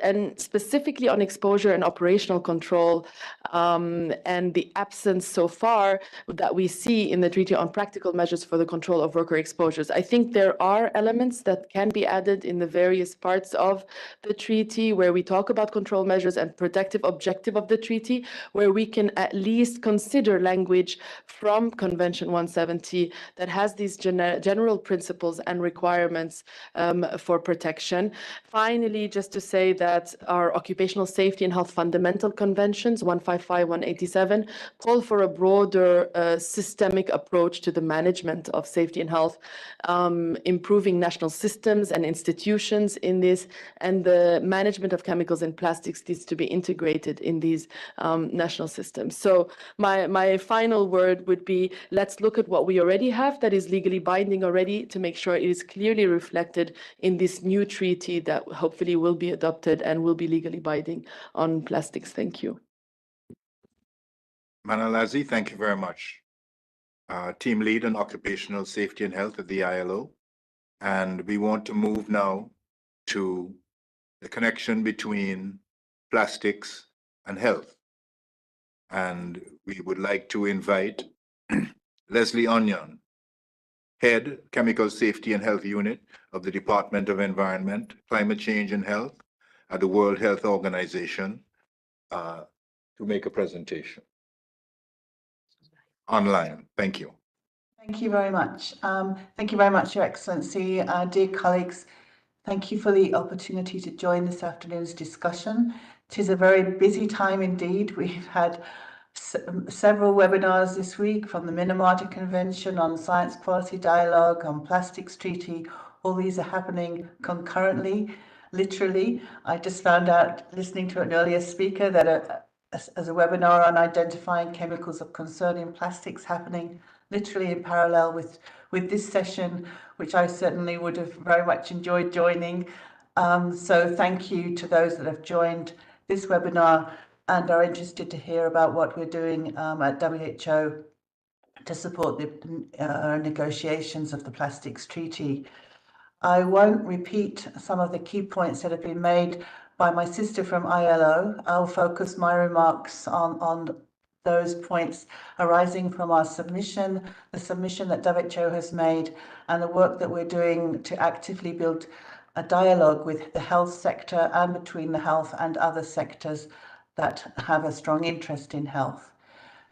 and specifically on exposure and operational control, and the absence so far that we see in the treaty on practical measures for the control of worker exposures. I think there are elements that can be added in the various parts of the treaty where we talk about control measures and protective objective of the treaty, where we can at least consider language from Convention 170 that has these general principles and requirements for protection. Finally, just to say that our occupational safety and health fundamental conventions, 155, 187, call for a broader systemic approach to the management of safety and health, improving national systems and institutions in this, and the management of chemicals and plastics needs to be integrated in these national systems. So my final word would be, let's look at what we already have that is legally binding already to make sure it is clearly reflected in this new treaty that hopefully will be adopted and will be legally binding on plastics. Thank you.
Manalazi, thank you very much. Team lead on occupational safety and health at the ILO. And we want to move now to the connection between plastics and health. And we would like to invite Leslie Onion, Head, Chemical Safety and Health Unit of the Department of Environment, Climate Change and Health at the World Health Organization, to make a presentation. Online. Thank you.
Thank you very much. Thank you very much, Your Excellency. Dear colleagues, thank you for the opportunity to join this afternoon's discussion. It is a very busy time indeed. We've had several webinars this week, from the Minamata Convention on Science Quality Dialogue, on Plastics Treaty. All these are happening concurrently, literally. I just found out, listening to an earlier speaker, that as a webinar on identifying chemicals of concern in plastics happening literally in parallel with this session, which I certainly would have very much enjoyed joining. So thank you to those that have joined this webinar and are interested to hear about what we're doing at WHO to support the negotiations of the Plastics Treaty. I won't repeat some of the key points that have been made by my sister from ILO. I'll focus my remarks on those points arising from our submission, the submission that WHO has made, and the work that we're doing to actively build a dialogue with the health sector and between the health and other sectors that have a strong interest in health.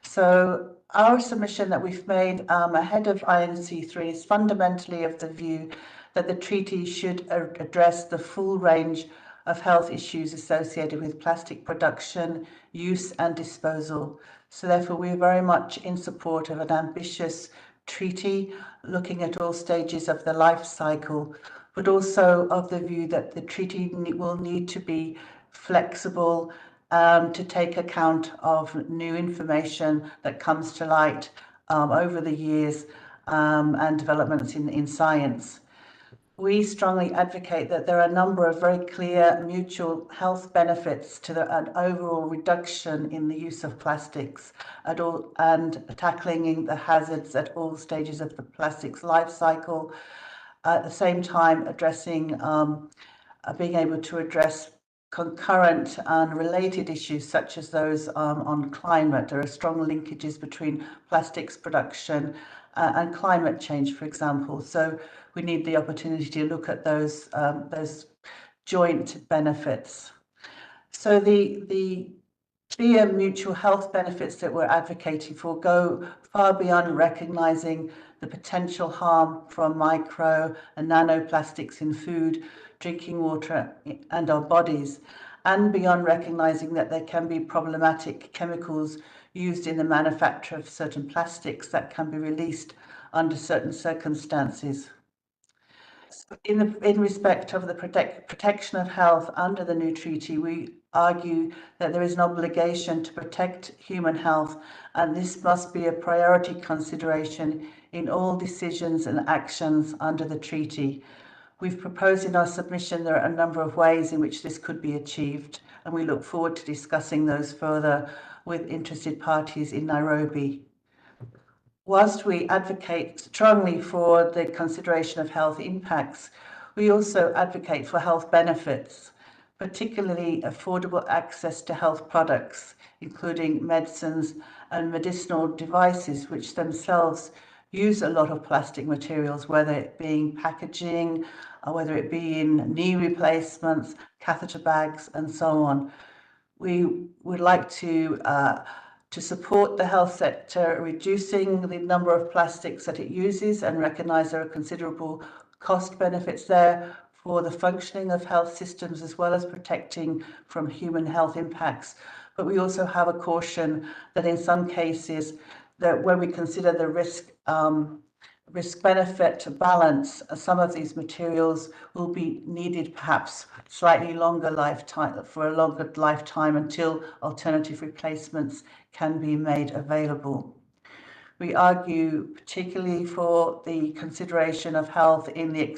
So our submission that we've made ahead of INC-3 is fundamentally of the view that the treaty should address the full range of health issues associated with plastic production, use and disposal. So therefore we're very much in support of an ambitious treaty looking at all stages of the life cycle, but also of the view that the treaty will need to be flexible to take account of new information that comes to light over the years and developments in science. We strongly advocate that there are a number of very clear mutual health benefits to an overall reduction in the use of plastics at all, and tackling the hazards at all stages of the plastics life cycle. At the same time, addressing being able to address concurrent and related issues such as those on climate. There are strong linkages between plastics production and climate change, for example. So we need the opportunity to look at those joint benefits. So the clear mutual health benefits that we're advocating for go far beyond recognizing the potential harm from micro and nanoplastics in food, drinking water and our bodies, and beyond recognizing that there can be problematic chemicals used in the manufacture of certain plastics that can be released under certain circumstances. In respect of the protection of health under the new treaty, we argue that there is an obligation to protect human health, and this must be a priority consideration in all decisions and actions under the treaty. We've proposed in our submission there are a number of ways in which this could be achieved, and we look forward to discussing those further with interested parties in Nairobi. Whilst we advocate strongly for the consideration of health impacts, we also advocate for health benefits, particularly affordable access to health products, including medicines and medicinal devices, which themselves use a lot of plastic materials, whether it being packaging, or whether it be in knee replacements, catheter bags, and so on. We would like to support the health sector, reducing the number of plastics that it uses, and recognise there are considerable cost benefits there for the functioning of health systems as well as protecting from human health impacts. But we also have a caution that in some cases, that when we consider the risk-benefit balance, some of these materials will be needed perhaps slightly longer lifetime, for a longer lifetime until alternative replacements can be made available. We argue particularly for the consideration of health in the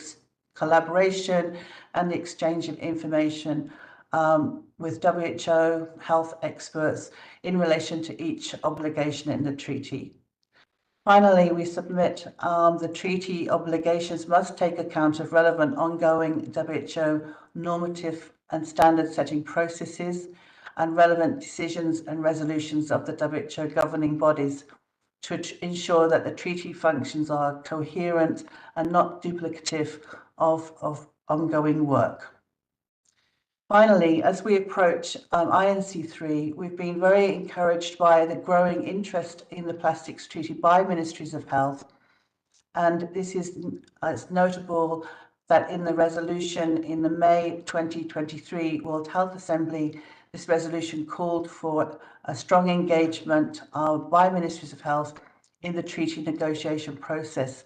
collaboration and the exchange of information with WHO health experts in relation to each obligation in the treaty. Finally, we submit the treaty obligations must take account of relevant ongoing WHO normative and standard setting processes and relevant decisions and resolutions of the WHO governing bodies to ensure that the treaty functions are coherent and not duplicative of ongoing work. Finally, as we approach INC-3, we've been very encouraged by the growing interest in the Plastics Treaty by Ministries of Health. And this is it's notable that in the resolution in the May 2023 World Health Assembly, this resolution called for a strong engagement by Ministries of Health in the treaty negotiation process.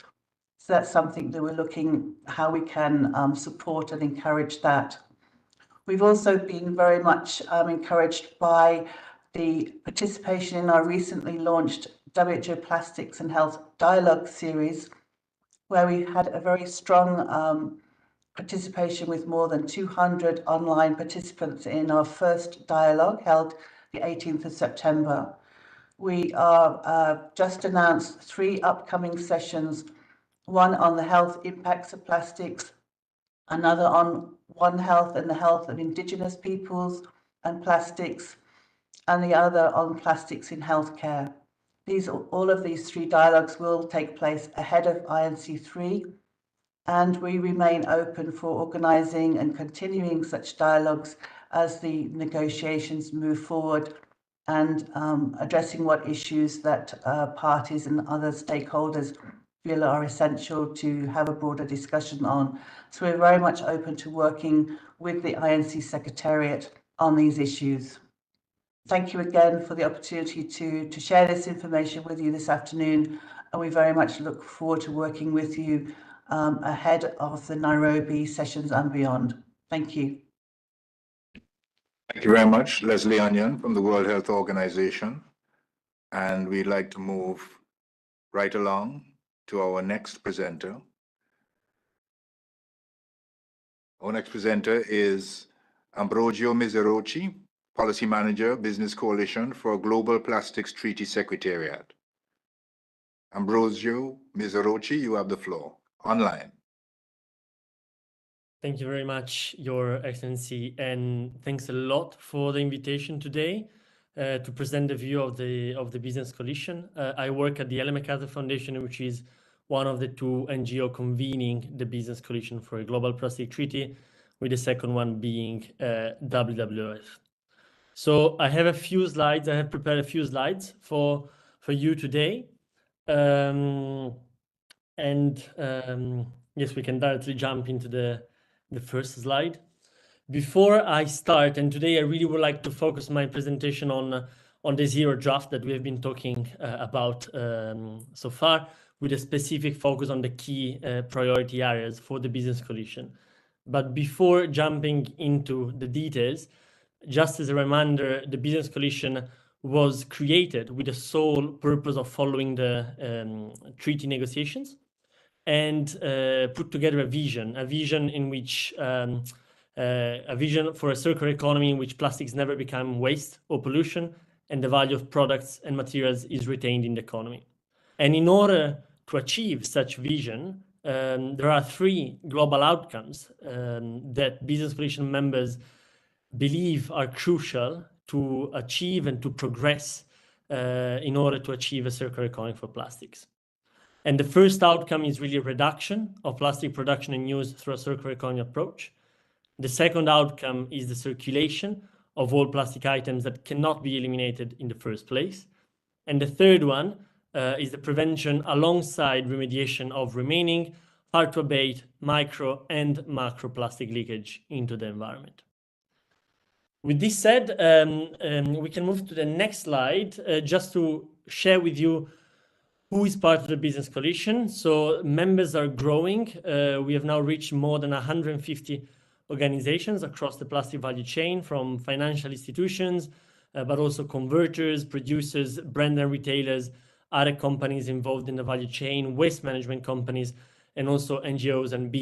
So that's something that we're looking how we can support and encourage that. We've also been very much encouraged by the participation in our recently launched WHO Plastics and Health Dialogue series, where we had a very strong participation with more than 200 online participants in our first dialogue held the 18th of September. We are just announced 3 upcoming sessions, one on the health impacts of plastics, another on One Health and the health of Indigenous peoples and plastics, and the other on plastics in healthcare. All of these 3 dialogues will take place ahead of INC-3, and we remain open for organising and continuing such dialogues as the negotiations move forward, and addressing what issues that parties and other stakeholders feel are essential to have a broader discussion on. So we're very much open to working with the INC Secretariat on these issues. Thank you again for the opportunity to share this information with you this afternoon, and we very much look forward to working with you ahead of the Nairobi sessions and beyond. Thank you.
Thank you very much, Leslie Onion from the World Health Organization. And we'd like to move right along to our next presenter. Our next presenter is Ambrogio Miserocci, Policy Manager, Business Coalition for Global Plastics Treaty Secretariat. Ambrogio Miserocci, you have the floor, online.
Thank you very much, Your Excellency, and thanks a lot for the invitation today to present the view of the Business Coalition. I work at the Ellen MacArthur Foundation, which is one of the 2 NGOs convening the Business Coalition for a Global Plastic Treaty, with the second one being WWF. So I have a few slides. I have prepared a few slides for you today. Yes, we can directly jump into the first slide. Before I start, and today I really would like to focus my presentation on the zero draft that we have been talking about so far, with a specific focus on the key priority areas for the Business Coalition. But before jumping into the details, just as a reminder, the Business Coalition was created with the sole purpose of following the treaty negotiations, and put together a vision in which a vision for a circular economy in which plastics never become waste or pollution, and the value of products and materials is retained in the economy. And in order to achieve such vision, there are 3 global outcomes that Business Coalition members believe are crucial to achieve and to progress in order to achieve a circular economy for plastics. And the first outcome is really a reduction of plastic production and use through a circular economy approach. The second outcome is the circulation of all plastic items that cannot be eliminated in the first place. And the third one is the prevention alongside remediation of remaining hard to abate micro and macro plastic leakage into the environment. With this said, we can move to the next slide just to share with you who is part of the Business Coalition. So members are growing. We have now reached more than 150 organizations across the plastic value chain, from financial institutions, but also converters, producers, brand and retailers, other companies involved in the value chain, waste management companies, and also NGOs and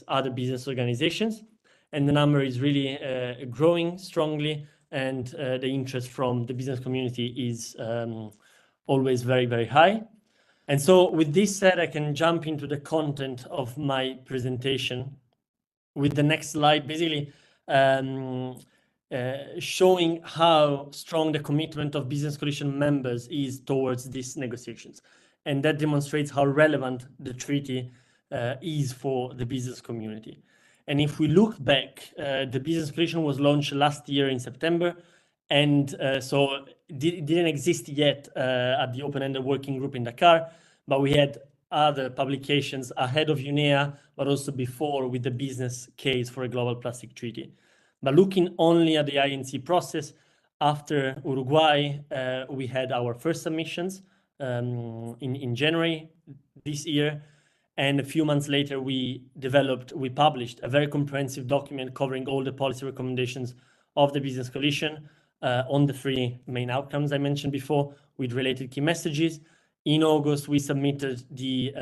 other business organizations. And the number is really growing strongly, and the interest from the business community is always very, very high. And so with this said, I can jump into the content of my presentation with the next slide, basically showing how strong the commitment of Business Coalition members is towards these negotiations. And that demonstrates how relevant the treaty is for the business community. And if we look back, the Business Coalition was launched last year in September, and so it didn't exist yet at the open-ended working group in Dakar, but we had other publications ahead of UNEA, but also before, with the business case for a global plastic treaty. But looking only at the INC process, after Uruguay, we had our first submissions in January this year. And a few months later, we published a very comprehensive document covering all the policy recommendations of the Business Coalition on the 3 main outcomes I mentioned before, with related key messages. In August, we submitted the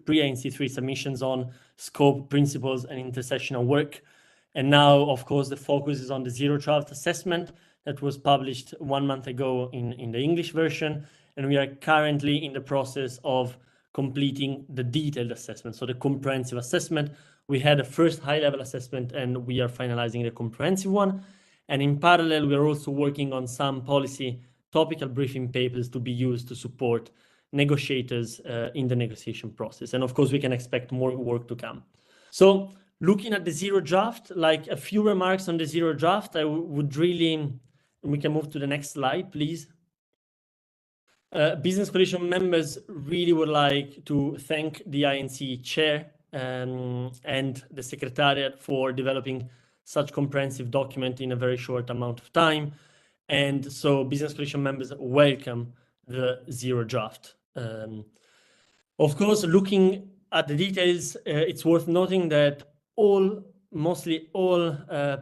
pre-INC-3 submissions on scope, principles, and intersectional work. And now, of course, the focus is on the zero draft assessment that was published 1 month ago in the English version. And we are currently in the process of completing the detailed assessment, so the comprehensive assessment, We had a first high-level assessment, and we are finalizing the comprehensive one. And in parallel, we are also working on some policy topical briefing papers to be used to support negotiators in the negotiation process. And of course, we can expect more work to come. So looking at the zero draft, like a few remarks on the zero draft, I would really, we can move to the next slide, please. Business coalition members really would like to thank the INC chair and the Secretariat for developing such comprehensive document in a very short amount of time. And so business coalition members welcome the zero draft. Of course, looking at the details, it's worth noting that mostly all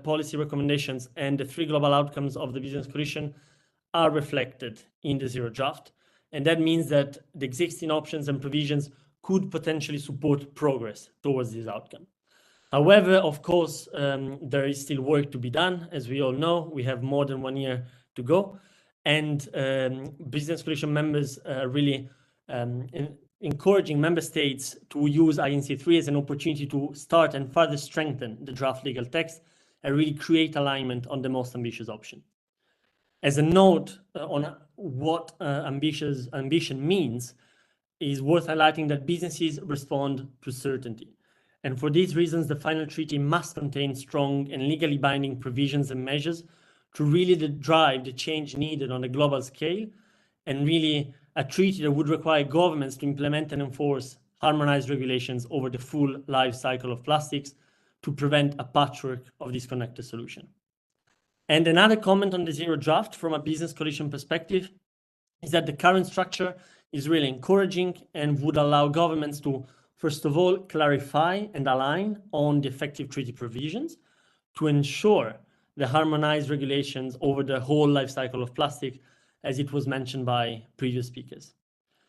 policy recommendations and the 3 global outcomes of the business coalition are reflected in the zero draft. And that means that the existing options and provisions could potentially support progress towards this outcome. However, of course, there is still work to be done. As we all know, we have more than 1 year to go. And business coalition members really encouraging member states to use INC-3 as an opportunity to start and further strengthen the draft legal text and really create alignment on the most ambitious option. As a note on what ambition means, is worth highlighting that businesses respond to certainty. And for these reasons, the final treaty must contain strong and legally binding provisions and measures to really drive the change needed on a global scale, and really a treaty that would require governments to implement and enforce harmonized regulations over the full life cycle of plastics to prevent a patchwork of disconnected solutions. And another comment on the zero draft from a business coalition perspective is that the current structure is really encouraging and would allow governments to, first of all, clarify and align on the effective treaty provisions to ensure the harmonized regulations over the whole life cycle of plastic, as it was mentioned by previous speakers.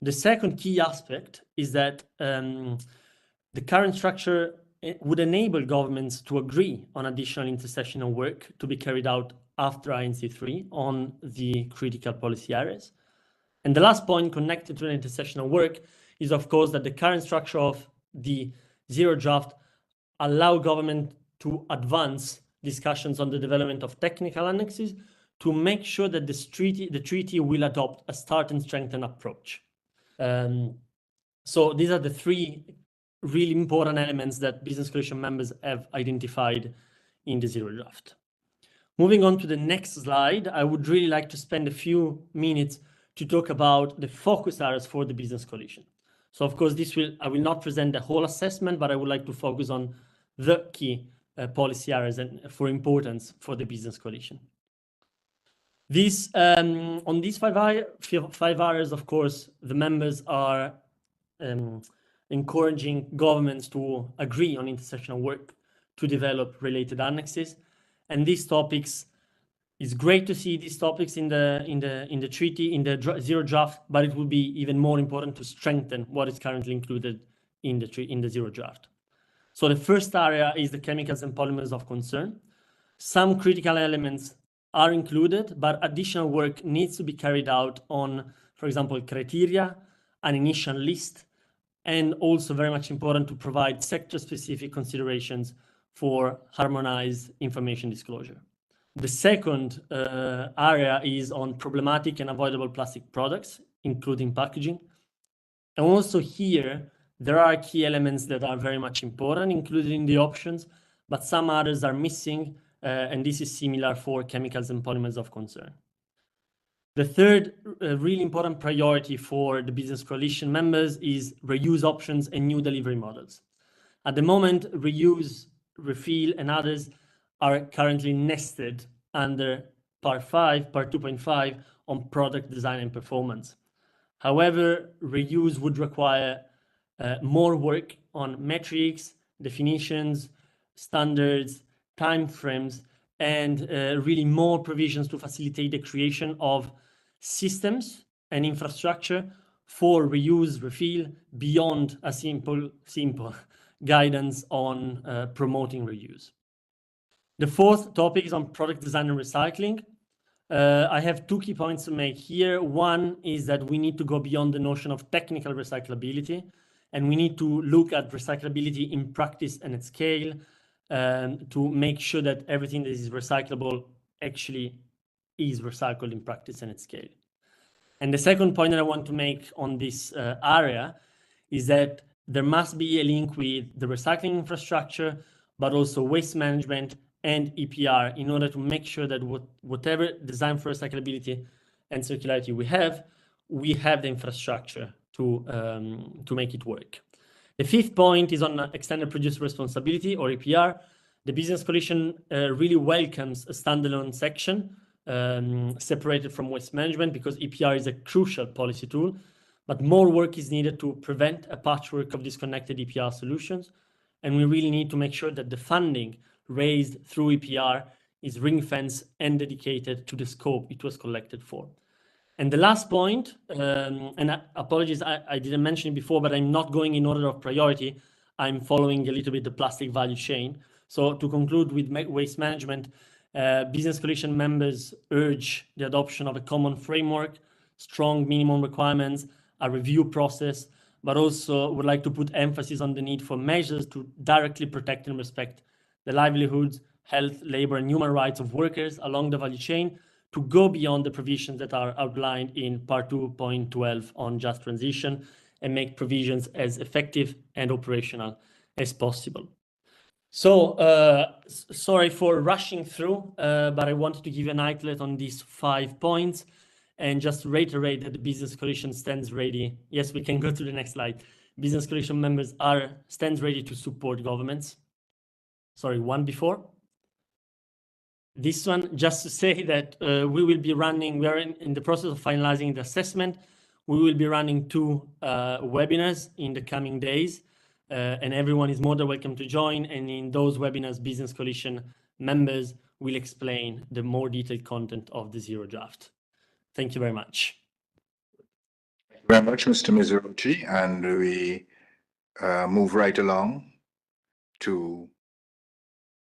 The second key aspect is that the current structure would enable governments to agree on additional intersessional work to be carried out after INC-3 on the critical policy areas. And the last point connected to the intersessional work is, of course, that the current structure of the zero draft allow government to advance discussions on the development of technical annexes to make sure that the treaty will adopt a start and strengthen approach. So these are the 3 really important elements that business coalition members have identified in the zero draft. Moving on to the next slide, I would really like to spend a few minutes to talk about the focus areas for the business coalition. So of course, I will not present the whole assessment, but I would like to focus on the key policy areas and for importance for the business coalition. On these 5 areas, of course, the members are encouraging governments to agree on intersectional work to develop related annexes. And these topics, it's great to see these topics in the treaty, in the zero draft, but it would be even more important to strengthen what is currently included in the zero draft. So the first area is the chemicals and polymers of concern. Some critical elements are included, but additional work needs to be carried out on, for example, criteria, an initial list, and also very much important to provide sector-specific considerations for harmonized information disclosure. The second area is on problematic and avoidable plastic products, including packaging. And also here, there are key elements that are very much important, including the options, but some others are missing, and this is similar for chemicals and polymers of concern. The third really important priority for the business coalition members is reuse options and new delivery models. At the moment, reuse, refill, and others are currently nested under Part 5, Part 2.5 on product design and performance. However, reuse would require more work on metrics, definitions, standards, timeframes, and really more provisions to facilitate the creation of systems and infrastructure for reuse, refill, beyond a simple guidance on promoting reuse. The fourth topic is on product design and recycling. I have 2 key points to make here. One is that we need to go beyond the notion of technical recyclability And we need to look at recyclability in practice and at scale to make sure that everything that is recyclable actually is recycled in practice and at scale. And the second point that I want to make on this area is that there must be a link with the recycling infrastructure, but also waste management and EPR in order to make sure that whatever design for recyclability and circularity we have the infrastructure to make it work. The fifth point is on extended producer responsibility, or EPR. The Business Coalition really welcomes a standalone section separated from waste management, because EPR is a crucial policy tool, but more work is needed to prevent a patchwork of disconnected EPR solutions. And we really need to make sure that the funding raised through EPR is ring-fenced and dedicated to the scope it was collected for. And the last point, and apologies, I didn't mention it before, but I'm not going in order of priority. I'm following a little bit the plastic value chain. So to conclude with waste management, Business Coalition members urge the adoption of a common framework, strong minimum requirements, a review process, but also would like to put emphasis on the need for measures to directly protect and respect the livelihoods, health, labor, and human rights of workers along the value chain, to go beyond the provisions that are outlined in Part 2.12 on just transition and make provisions as effective and operational as possible. So, sorry for rushing through, but I wanted to give an outlet on these 5 points and just reiterate that the Business Coalition stands ready. Yes, we can go to the next slide. Business Coalition members stands ready to support governments. Sorry, one before. This one, just to say that we will be running, we are in the process of finalizing the assessment. We will be running 2 webinars in the coming days, and everyone is more than welcome to join. And in those webinars, Business Coalition members will explain the more detailed content of the Zero Draft. Thank you very much.
Thank you very much, Mr. Miserotti. And we move right along to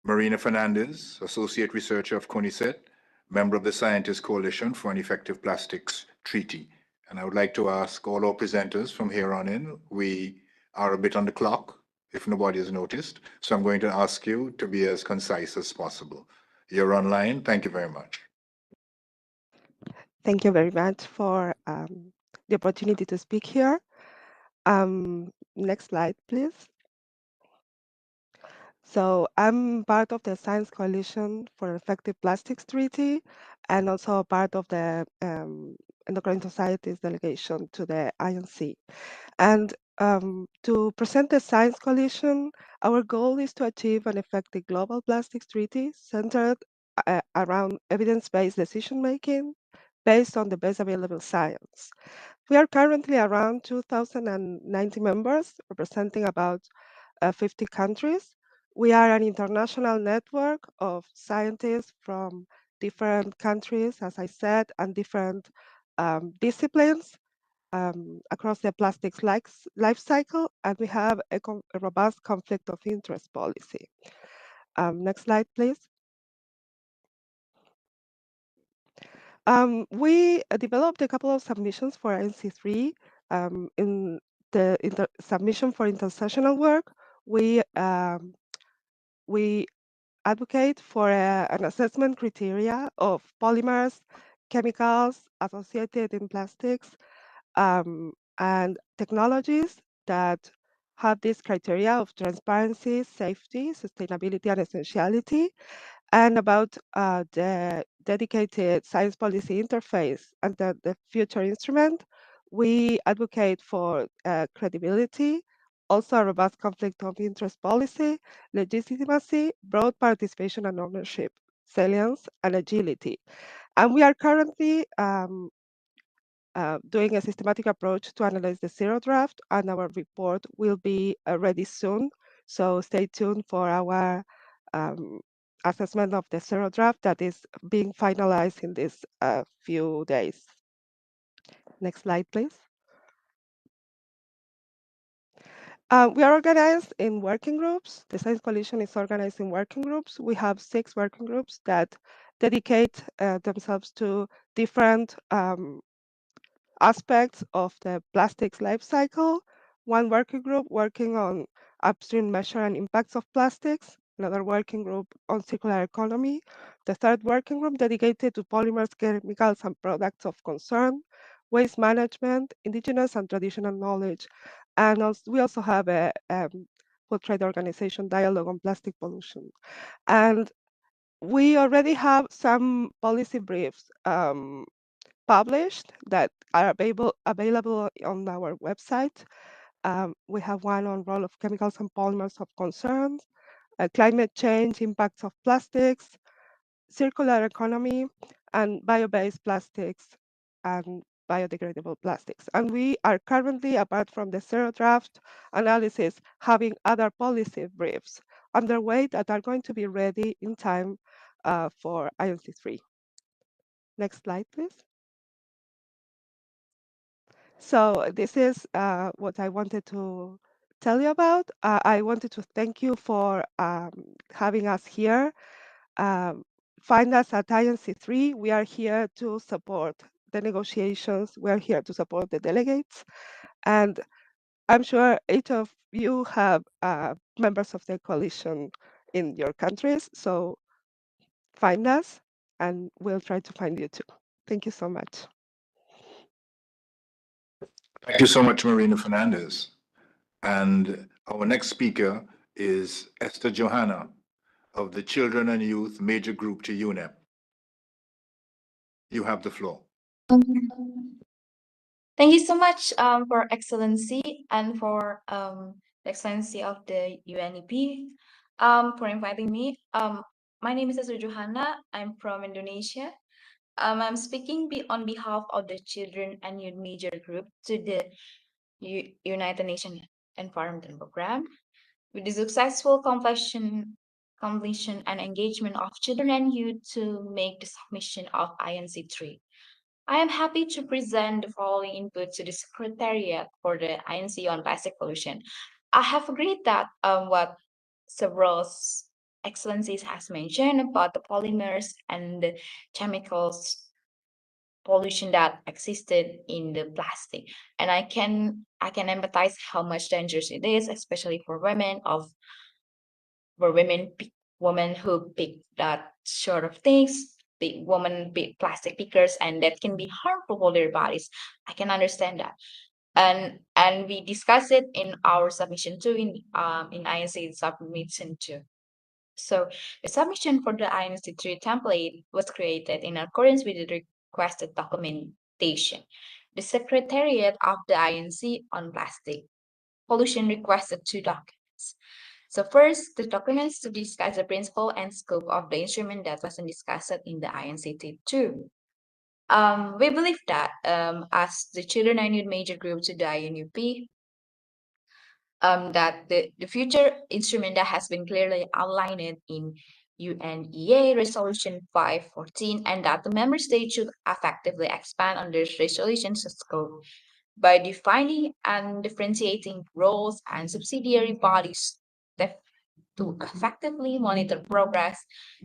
Marina Fernandez, Associate Researcher of CONICET, member of the Scientist Coalition for an Effective Plastics Treaty. And I would like to ask all our presenters from here on in, we are a bit on the clock, if nobody has noticed. So I'm going to ask you to be as concise as possible. You're online. Thank you very much.
Thank you very much for the opportunity to speak here. Next slide, please. So I'm part of the Science Coalition for an Effective Plastics Treaty, and also part of the Endocrine Society's delegation to the INC. And to present the Science Coalition, our goal is to achieve an effective global plastics treaty centered around evidence-based decision-making based on the best available science. We are currently around 2,090 members, representing about 50 countries. We are an international network of scientists from different countries, as I said, and different disciplines across the plastics life cycle, and we have a robust conflict of interest policy. Next slide, please. We developed a couple of submissions for INC-3. In the submission for intersessional work, we advocate for an assessment criteria of polymers, chemicals associated in plastics, and technologies that have this criteria of transparency, safety, sustainability, and essentiality. And about the dedicated science policy interface and the future instrument, we advocate for credibility, also a robust conflict of interest policy, legitimacy, broad participation and ownership, salience, and agility. And we are currently doing a systematic approach to analyze the Zero Draft, and our report will be ready soon. So stay tuned for our assessment of the Zero Draft that is being finalized in these few days. Next slide, please. We are organized in working groups. The Science Coalition is organized in working groups. We have 6 working groups that dedicate themselves to different aspects of the plastics life cycle. one working group working on upstream measure and impacts of plastics, another working group on circular economy, the third working group dedicated to polymers, chemicals, and products of concern, waste management, indigenous and traditional knowledge. And also, we also have a World Trade Organization dialogue on plastic pollution. And we already have some policy briefs published that are available on our website. We have one on role of chemicals and polymers of concern, climate change, impacts of plastics, circular economy, and bio-based plastics and biodegradable plastics. And we are currently, apart from the zero draft analysis, having other policy briefs underway that are going to be ready in time for INC-3. Next slide, please. So this is what I wanted to tell you about. I wanted to thank you for having us here. Find us at INC-3. We are here to support the negotiations. We are here to support the delegates. And I'm sure each of you have members of the coalition in your countries. So find us and we'll try to find you too. Thank you so much.
Thank you so much, Marina Fernandez. And our next speaker is Esther Johanna of the Children and Youth Major Group to UNEP. You have the floor.
Thank you so much for Excellency and for the Excellency of the UNEP for inviting me. My name is Esther Johanna. I'm from Indonesia. I'm speaking on behalf of the Children and Youth Major Group to the United Nations Environment Program. With the successful completion and engagement of children and youth to make the submission of INC-3. I am happy to present the following input to the Secretariat for the INC on plastic pollution. I have agreed that what several excellencies has mentioned about the polymers and the chemicals pollution that existed in the plastic, and I can empathize how much dangerous it is, especially for women women who pick that sort of things, women pick plastic pickers, and that can be harmful for their bodies. I can understand that, and we discussed it in our submission too, in INC submission too. So the submission for the INC-3 template was created in accordance with the requested documentation. The Secretariat of the INC on plastic pollution requested 2 documents. So first, the documents to discuss the principle and scope of the instrument that wasn't discussed in the INC-2. We believe that as the Children and Youth Major Group to the INUP, that the future instrument that has been clearly outlined in UNEA Resolution 514, and that the member states should effectively expand on this resolution's scope by defining and differentiating roles and subsidiary bodies to effectively monitor progress,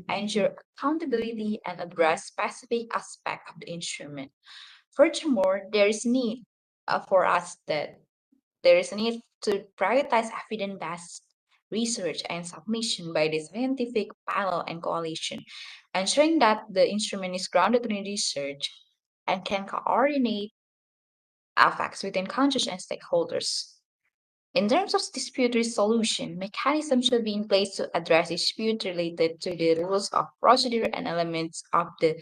ensure accountability, and address specific aspects of the instrument. Furthermore, there is need to prioritize evidence-based research and submission by the scientific panel and coalition, ensuring that the instrument is grounded in research and can coordinate effects within countries and stakeholders. In terms of dispute resolution, mechanisms should be in place to address disputes related to the rules of procedure and elements of the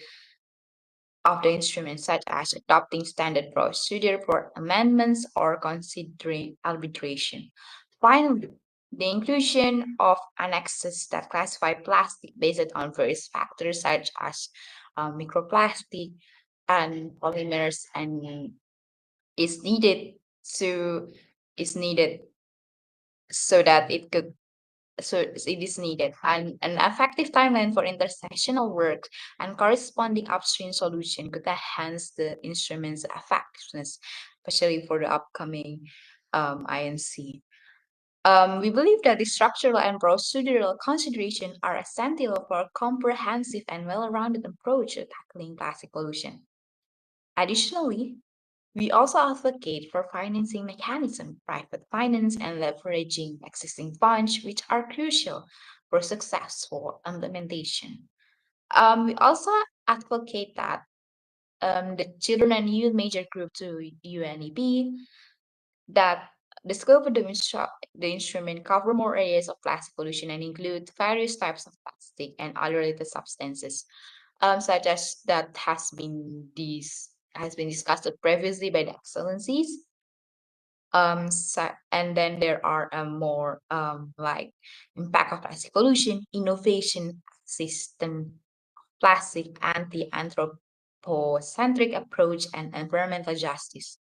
instrument, such as adopting standard procedure for amendments or considering arbitration. Finally, the inclusion of annexes that classify plastic based on various factors such as microplastic and polymers and is needed so that it could so it is needed, and an effective timeline for intersectional work and corresponding upstream solution could enhance the instrument's effectiveness, especially for the upcoming INC. We believe that the structural and procedural considerations are essential for a comprehensive and well-rounded approach to tackling plastic pollution. Additionally, We also advocate for financing mechanism, private finance, and leveraging existing funds, which are crucial for successful implementation. We also advocate that the Children and Youth Major Group to UNEP, that the scope of the instrument cover more areas of plastic pollution and include various types of plastic and other related substances, such as that has been discussed previously by the excellencies. And then there are more like impact of plastic pollution, innovation, system, plastic, anthropocentric approach, and environmental justice.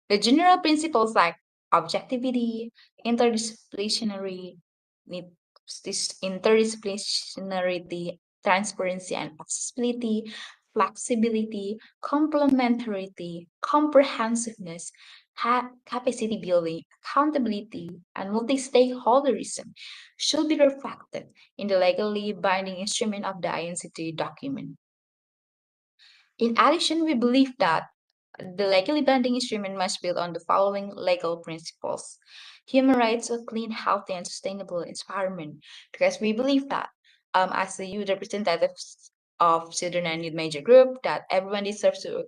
The general principles like objectivity, interdisciplinary, interdisciplinarity, transparency and accessibility, flexibility, complementarity, comprehensiveness, capacity building, accountability, and multi-stakeholderism should be reflected in the legally binding instrument of the INC-3 document. In addition, we believe that the legally binding instrument must build on the following legal principles: human rights, a clean, healthy, and sustainable environment. Because we believe that, as the youth representatives of Children and Youth Major Group, that everyone deserves a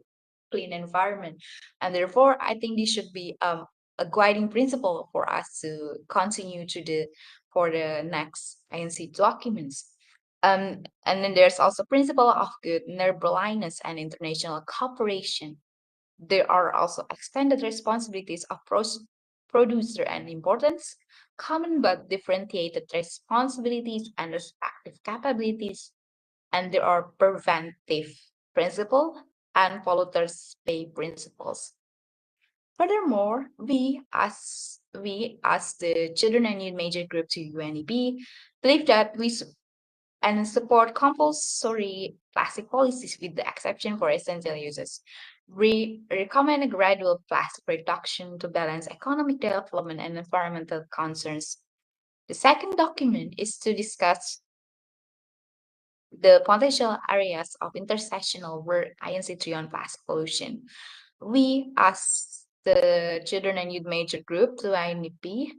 clean environment, and therefore, I think this should be a guiding principle for us to continue for the next INC documents. And then there's also principle of good neighborliness and international cooperation. There are also extended responsibilities of producer and importance, common but differentiated responsibilities and respective capabilities, and there are preventive principle and polluters pay principles. Furthermore, we as the Children and Youth Major Group to UNEP believe that we and support compulsory plastic policies with the exception for essential uses. We recommend a gradual plastic reduction to balance economic development and environmental concerns. The second document is to discuss the potential areas of intersectional work INC-3 on plastic pollution. We, as the Children and Youth Major Group to INEP,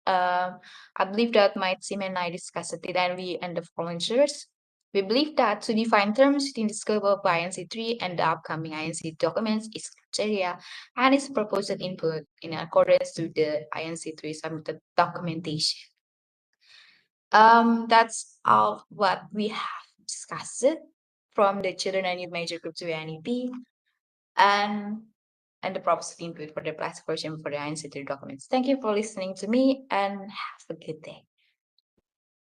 I believe that my team and I discussed it, and we and the volunteers. We believe that to define terms within the scope of INC-3 and the upcoming INC documents is criteria and its proposed input in accordance with the INC-3 submitted documentation. That's all what we have discussed from the Children and Youth Major Group to UNEP and the proposed input for the plastic version for the INC-3 documents. Thank you for listening to me and have a good day.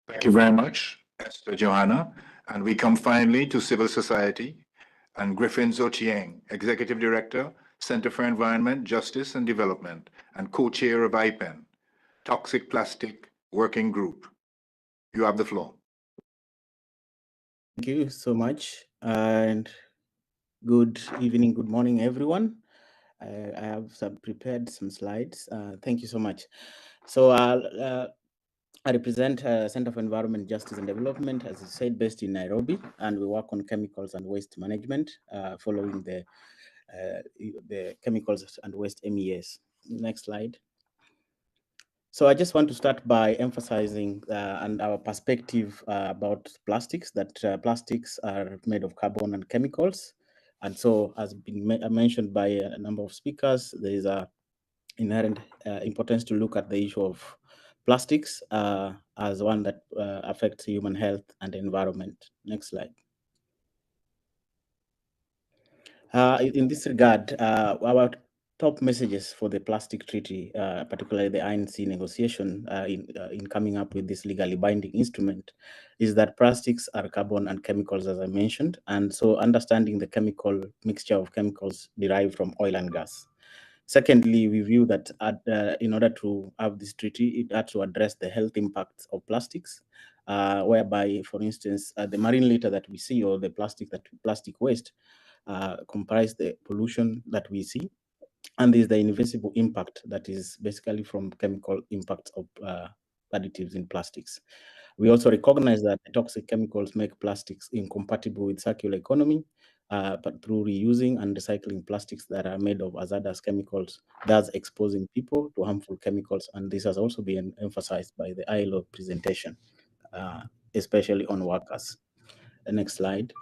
Thank you very much, Esther Johanna. And we come finally to civil society and Griffin Zotieng, Executive Director, Center for Environment, Justice and Development, and co-chair of IPEN, Toxic Plastic Working Group. You have the floor.
Thank you so much, and good evening, good morning, everyone. I have prepared some slides. Thank you so much. So I represent Center for Environment, Justice and Development, as I said, based in Nairobi, and we work on chemicals and waste management, following the chemicals and waste MES. Next slide. So I just want to start by emphasizing and our perspective about plastics, that plastics are made of carbon and chemicals. And so, as been mentioned by a number of speakers, there is a inherent importance to look at the issue of plastics as one that affects human health and environment. Next slide. In this regard, our top messages for the plastic treaty, particularly the INC negotiation in coming up with this legally binding instrument, is that plastics are carbon and chemicals, as I mentioned, and so understanding the chemical mixture of chemicals derived from oil and gas. Secondly, we view that in order to have this treaty, it had to address the health impacts of plastics, whereby, for instance, the marine litter that we see or the plastic waste comprise the pollution that we see. And there's the invisible impact that is basically from chemical impacts of additives in plastics. We also recognize that the toxic chemicals make plastics incompatible with circular economy, but through reusing and recycling plastics that are made of hazardous chemicals, thus exposing people to harmful chemicals. And this has also been emphasized by the ILO presentation, especially on workers. The next slide.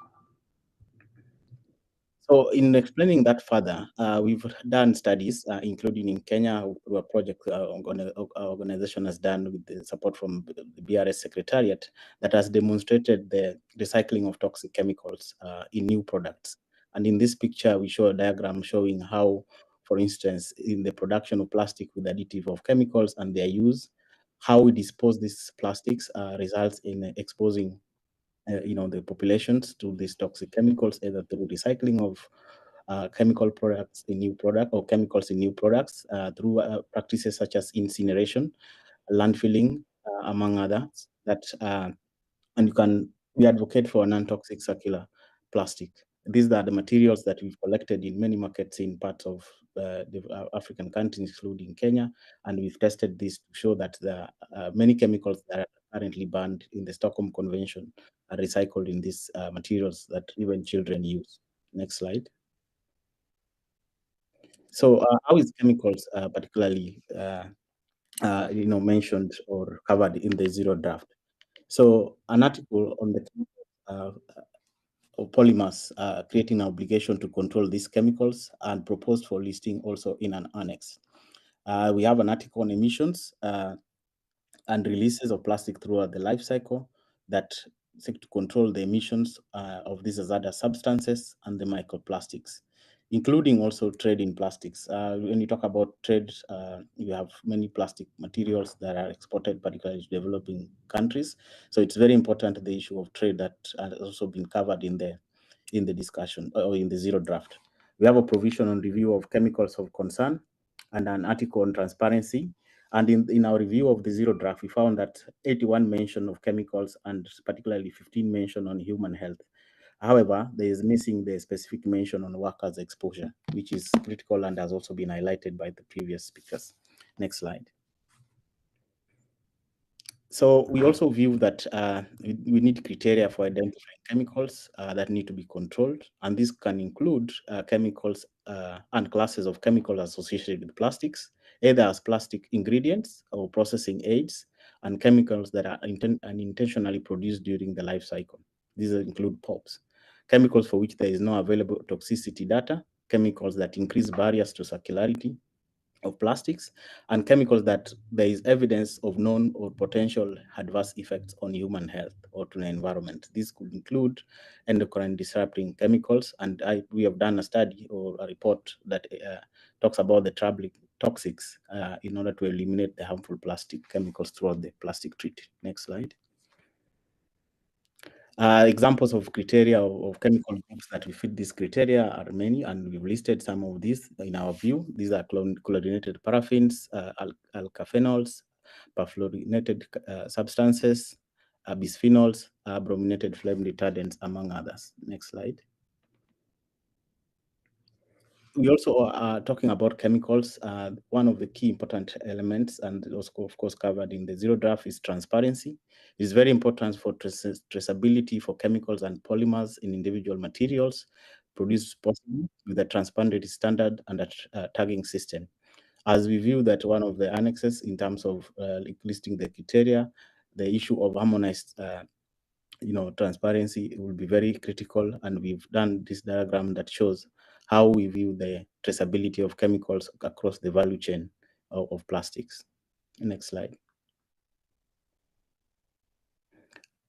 So in explaining that further, we've done studies, including in Kenya, where a project organization has done with the support from the BRS Secretariat, that has demonstrated the recycling of toxic chemicals in new products. And in this picture, we show a diagram showing how, for instance, in the production of plastic with additive of chemicals and their use, how we dispose these plastics results in exposing the populations to these toxic chemicals, either through recycling of chemical products in new product or chemicals in new products, through practices such as incineration, landfilling, among others. And we advocate for non-toxic circular plastic. These are the materials that we've collected in many markets in parts of the African countries, including Kenya, and we've tested this to show that there are many chemicals that are currently banned in the Stockholm Convention are recycled in these materials that even children use. Next slide. So how is chemicals particularly mentioned or covered in the zero draft? So an article on the polymers creating an obligation to control these chemicals and proposed for listing also in an annex. We have an article on emissions and releases of plastic throughout the life cycle that seek to control the emissions of these hazardous substances and the microplastics, including also trade in plastics. When you talk about trade, you have many plastic materials that are exported, particularly to developing countries. So it's very important, the issue of trade, that has also been covered in the discussion or in the zero draft. We have a provision on review of chemicals of concern and an article on transparency. And in our review of the zero draft, we found that 81 mention of chemicals and particularly 15 mention on human health. However, there is missing the specific mention on workers' exposure, which is critical and has also been highlighted by the previous speakers. Next slide. So we also view that we need criteria for identifying chemicals that need to be controlled, and this can include chemicals and classes of chemicals associated with plastics, either as plastic ingredients or processing aids, and chemicals that are unintentionally produced during the life cycle. These include POPs, chemicals for which there is no available toxicity data, chemicals that increase barriers to circularity of plastics, and chemicals that there is evidence of known or potential adverse effects on human health or to the environment. This could include endocrine disrupting chemicals, and we have done a study or a report that talks about the troubling toxics in order to eliminate the harmful plastic chemicals throughout the plastic treaty. Next slide. Examples of criteria of chemical groups that we fit this criteria are many, and we've listed some of these in our view. These are chlorinated paraffins, alkanols, perfluorinated substances, bisphenols, brominated flame retardants, among others. Next slide. We also are talking about chemicals. One of the key important elements, and also of course covered in the zero draft, is transparency. It's very important for traceability for chemicals and polymers in individual materials produced possibly with a transparency standard and a tagging system. As we view that one of the annexes in terms of listing the criteria, the issue of harmonized transparency will be very critical, and we've done this diagram that shows how we view the traceability of chemicals across the value chain of plastics. Next slide.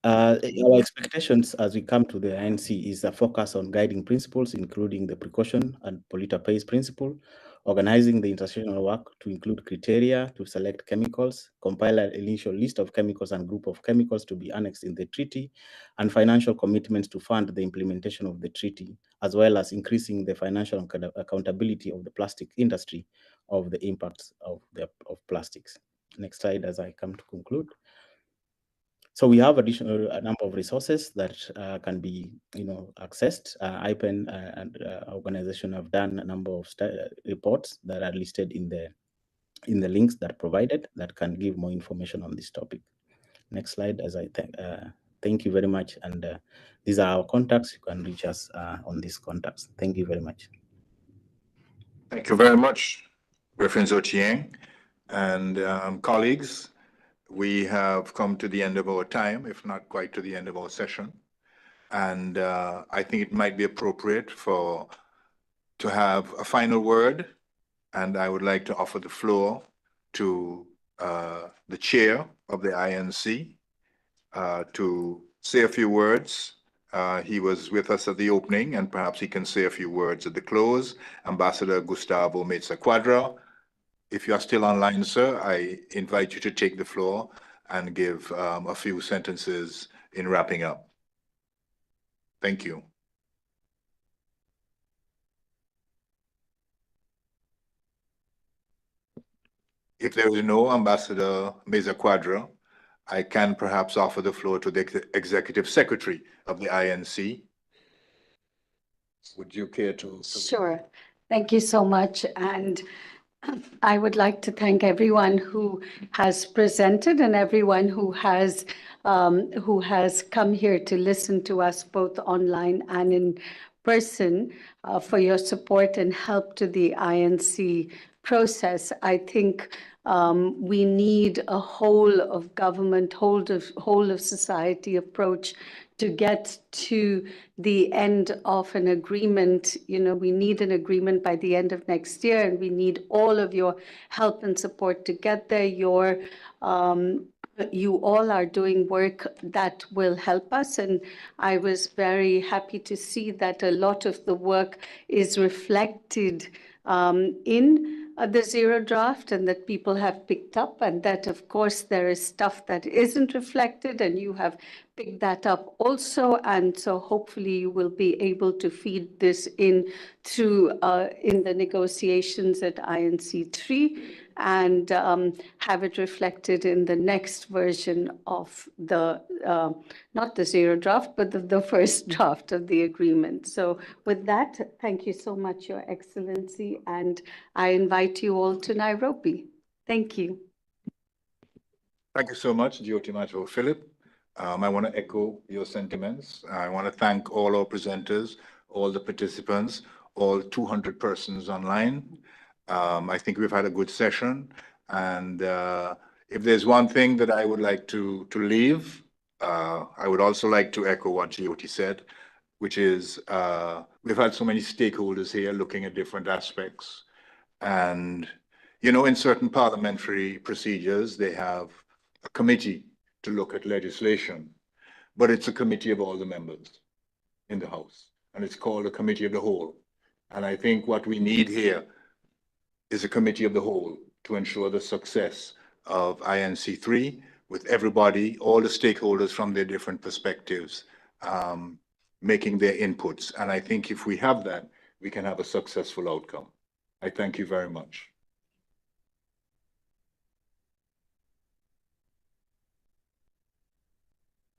Our expectations as we come to the INC is a focus on guiding principles, including the precaution and polluter pays principle, organizing the international work to include criteria to select chemicals, compile an initial list of chemicals and group of chemicals to be annexed in the treaty, and financial commitments to fund the implementation of the treaty, as well as increasing the financial accountability of the plastic industry of the impacts of plastics. Next slide as I come to conclude. So we have a number of resources that can be, accessed. IPEN and organization have done a number of reports that are listed in the links that are provided that can give more information on this topic. Next slide, as I Thank you very much. And these are our contacts. You can reach us on these contacts. Thank you very much.
Thank you very much, Griffin Zotieng. And colleagues, we have come to the end of our time, if not quite to the end of our session. And I think it might be appropriate to have a final word. And I would like to offer the floor to the chair of the INC to say a few words. He was with us at the opening, and perhaps he can say a few words at the close. Ambassador Gustavo Meza Quadra, if you are still online, sir, I invite you to take the floor and give a few sentences in wrapping up. Thank you. If there is no Ambassador Meza Quadra, I can perhaps offer the floor to the Executive Secretary of the INC. Would you care to?
Sure. Thank you so much. And I would like to thank everyone who has presented and everyone who has come here to listen to us both online and in person for your support and help to the INC process. I think we need a whole of government, whole of society approach to get to the end of an agreement. You know, we need an agreement by the end of next year, and we need all of your help and support to get there. You all are doing work that will help us, and I was very happy to see that a lot of the work is reflected in the zero draft, and that people have picked up, and that of course there is stuff that isn't reflected, and you have picked that up also. And so hopefully you will be able to feed this in through in the negotiations at INC-3 and have it reflected in the next version of the, not the zero draft, but the first draft of the agreement. So with that, thank you so much, Your Excellency, and I invite you all to Nairobi. Thank you.
Thank you so much, Jyoti Macho Philip. I want to echo your sentiments. I want to thank all our presenters, all the participants, all 200 persons online. I think we've had a good session. And if there's one thing that I would like to leave, I would also like to echo what Jyoti said, which is we've had so many stakeholders here looking at different aspects. And, you know, in certain parliamentary procedures, they have a committee to look at legislation, but it's a committee of all the members in the House, and it's called a committee of the whole. And I think what we need here is a committee of the whole to ensure the success of INC-3 with everybody, all the stakeholders from their different perspectives, making their inputs. And I think if we have that, we can have a successful outcome. I thank you very much.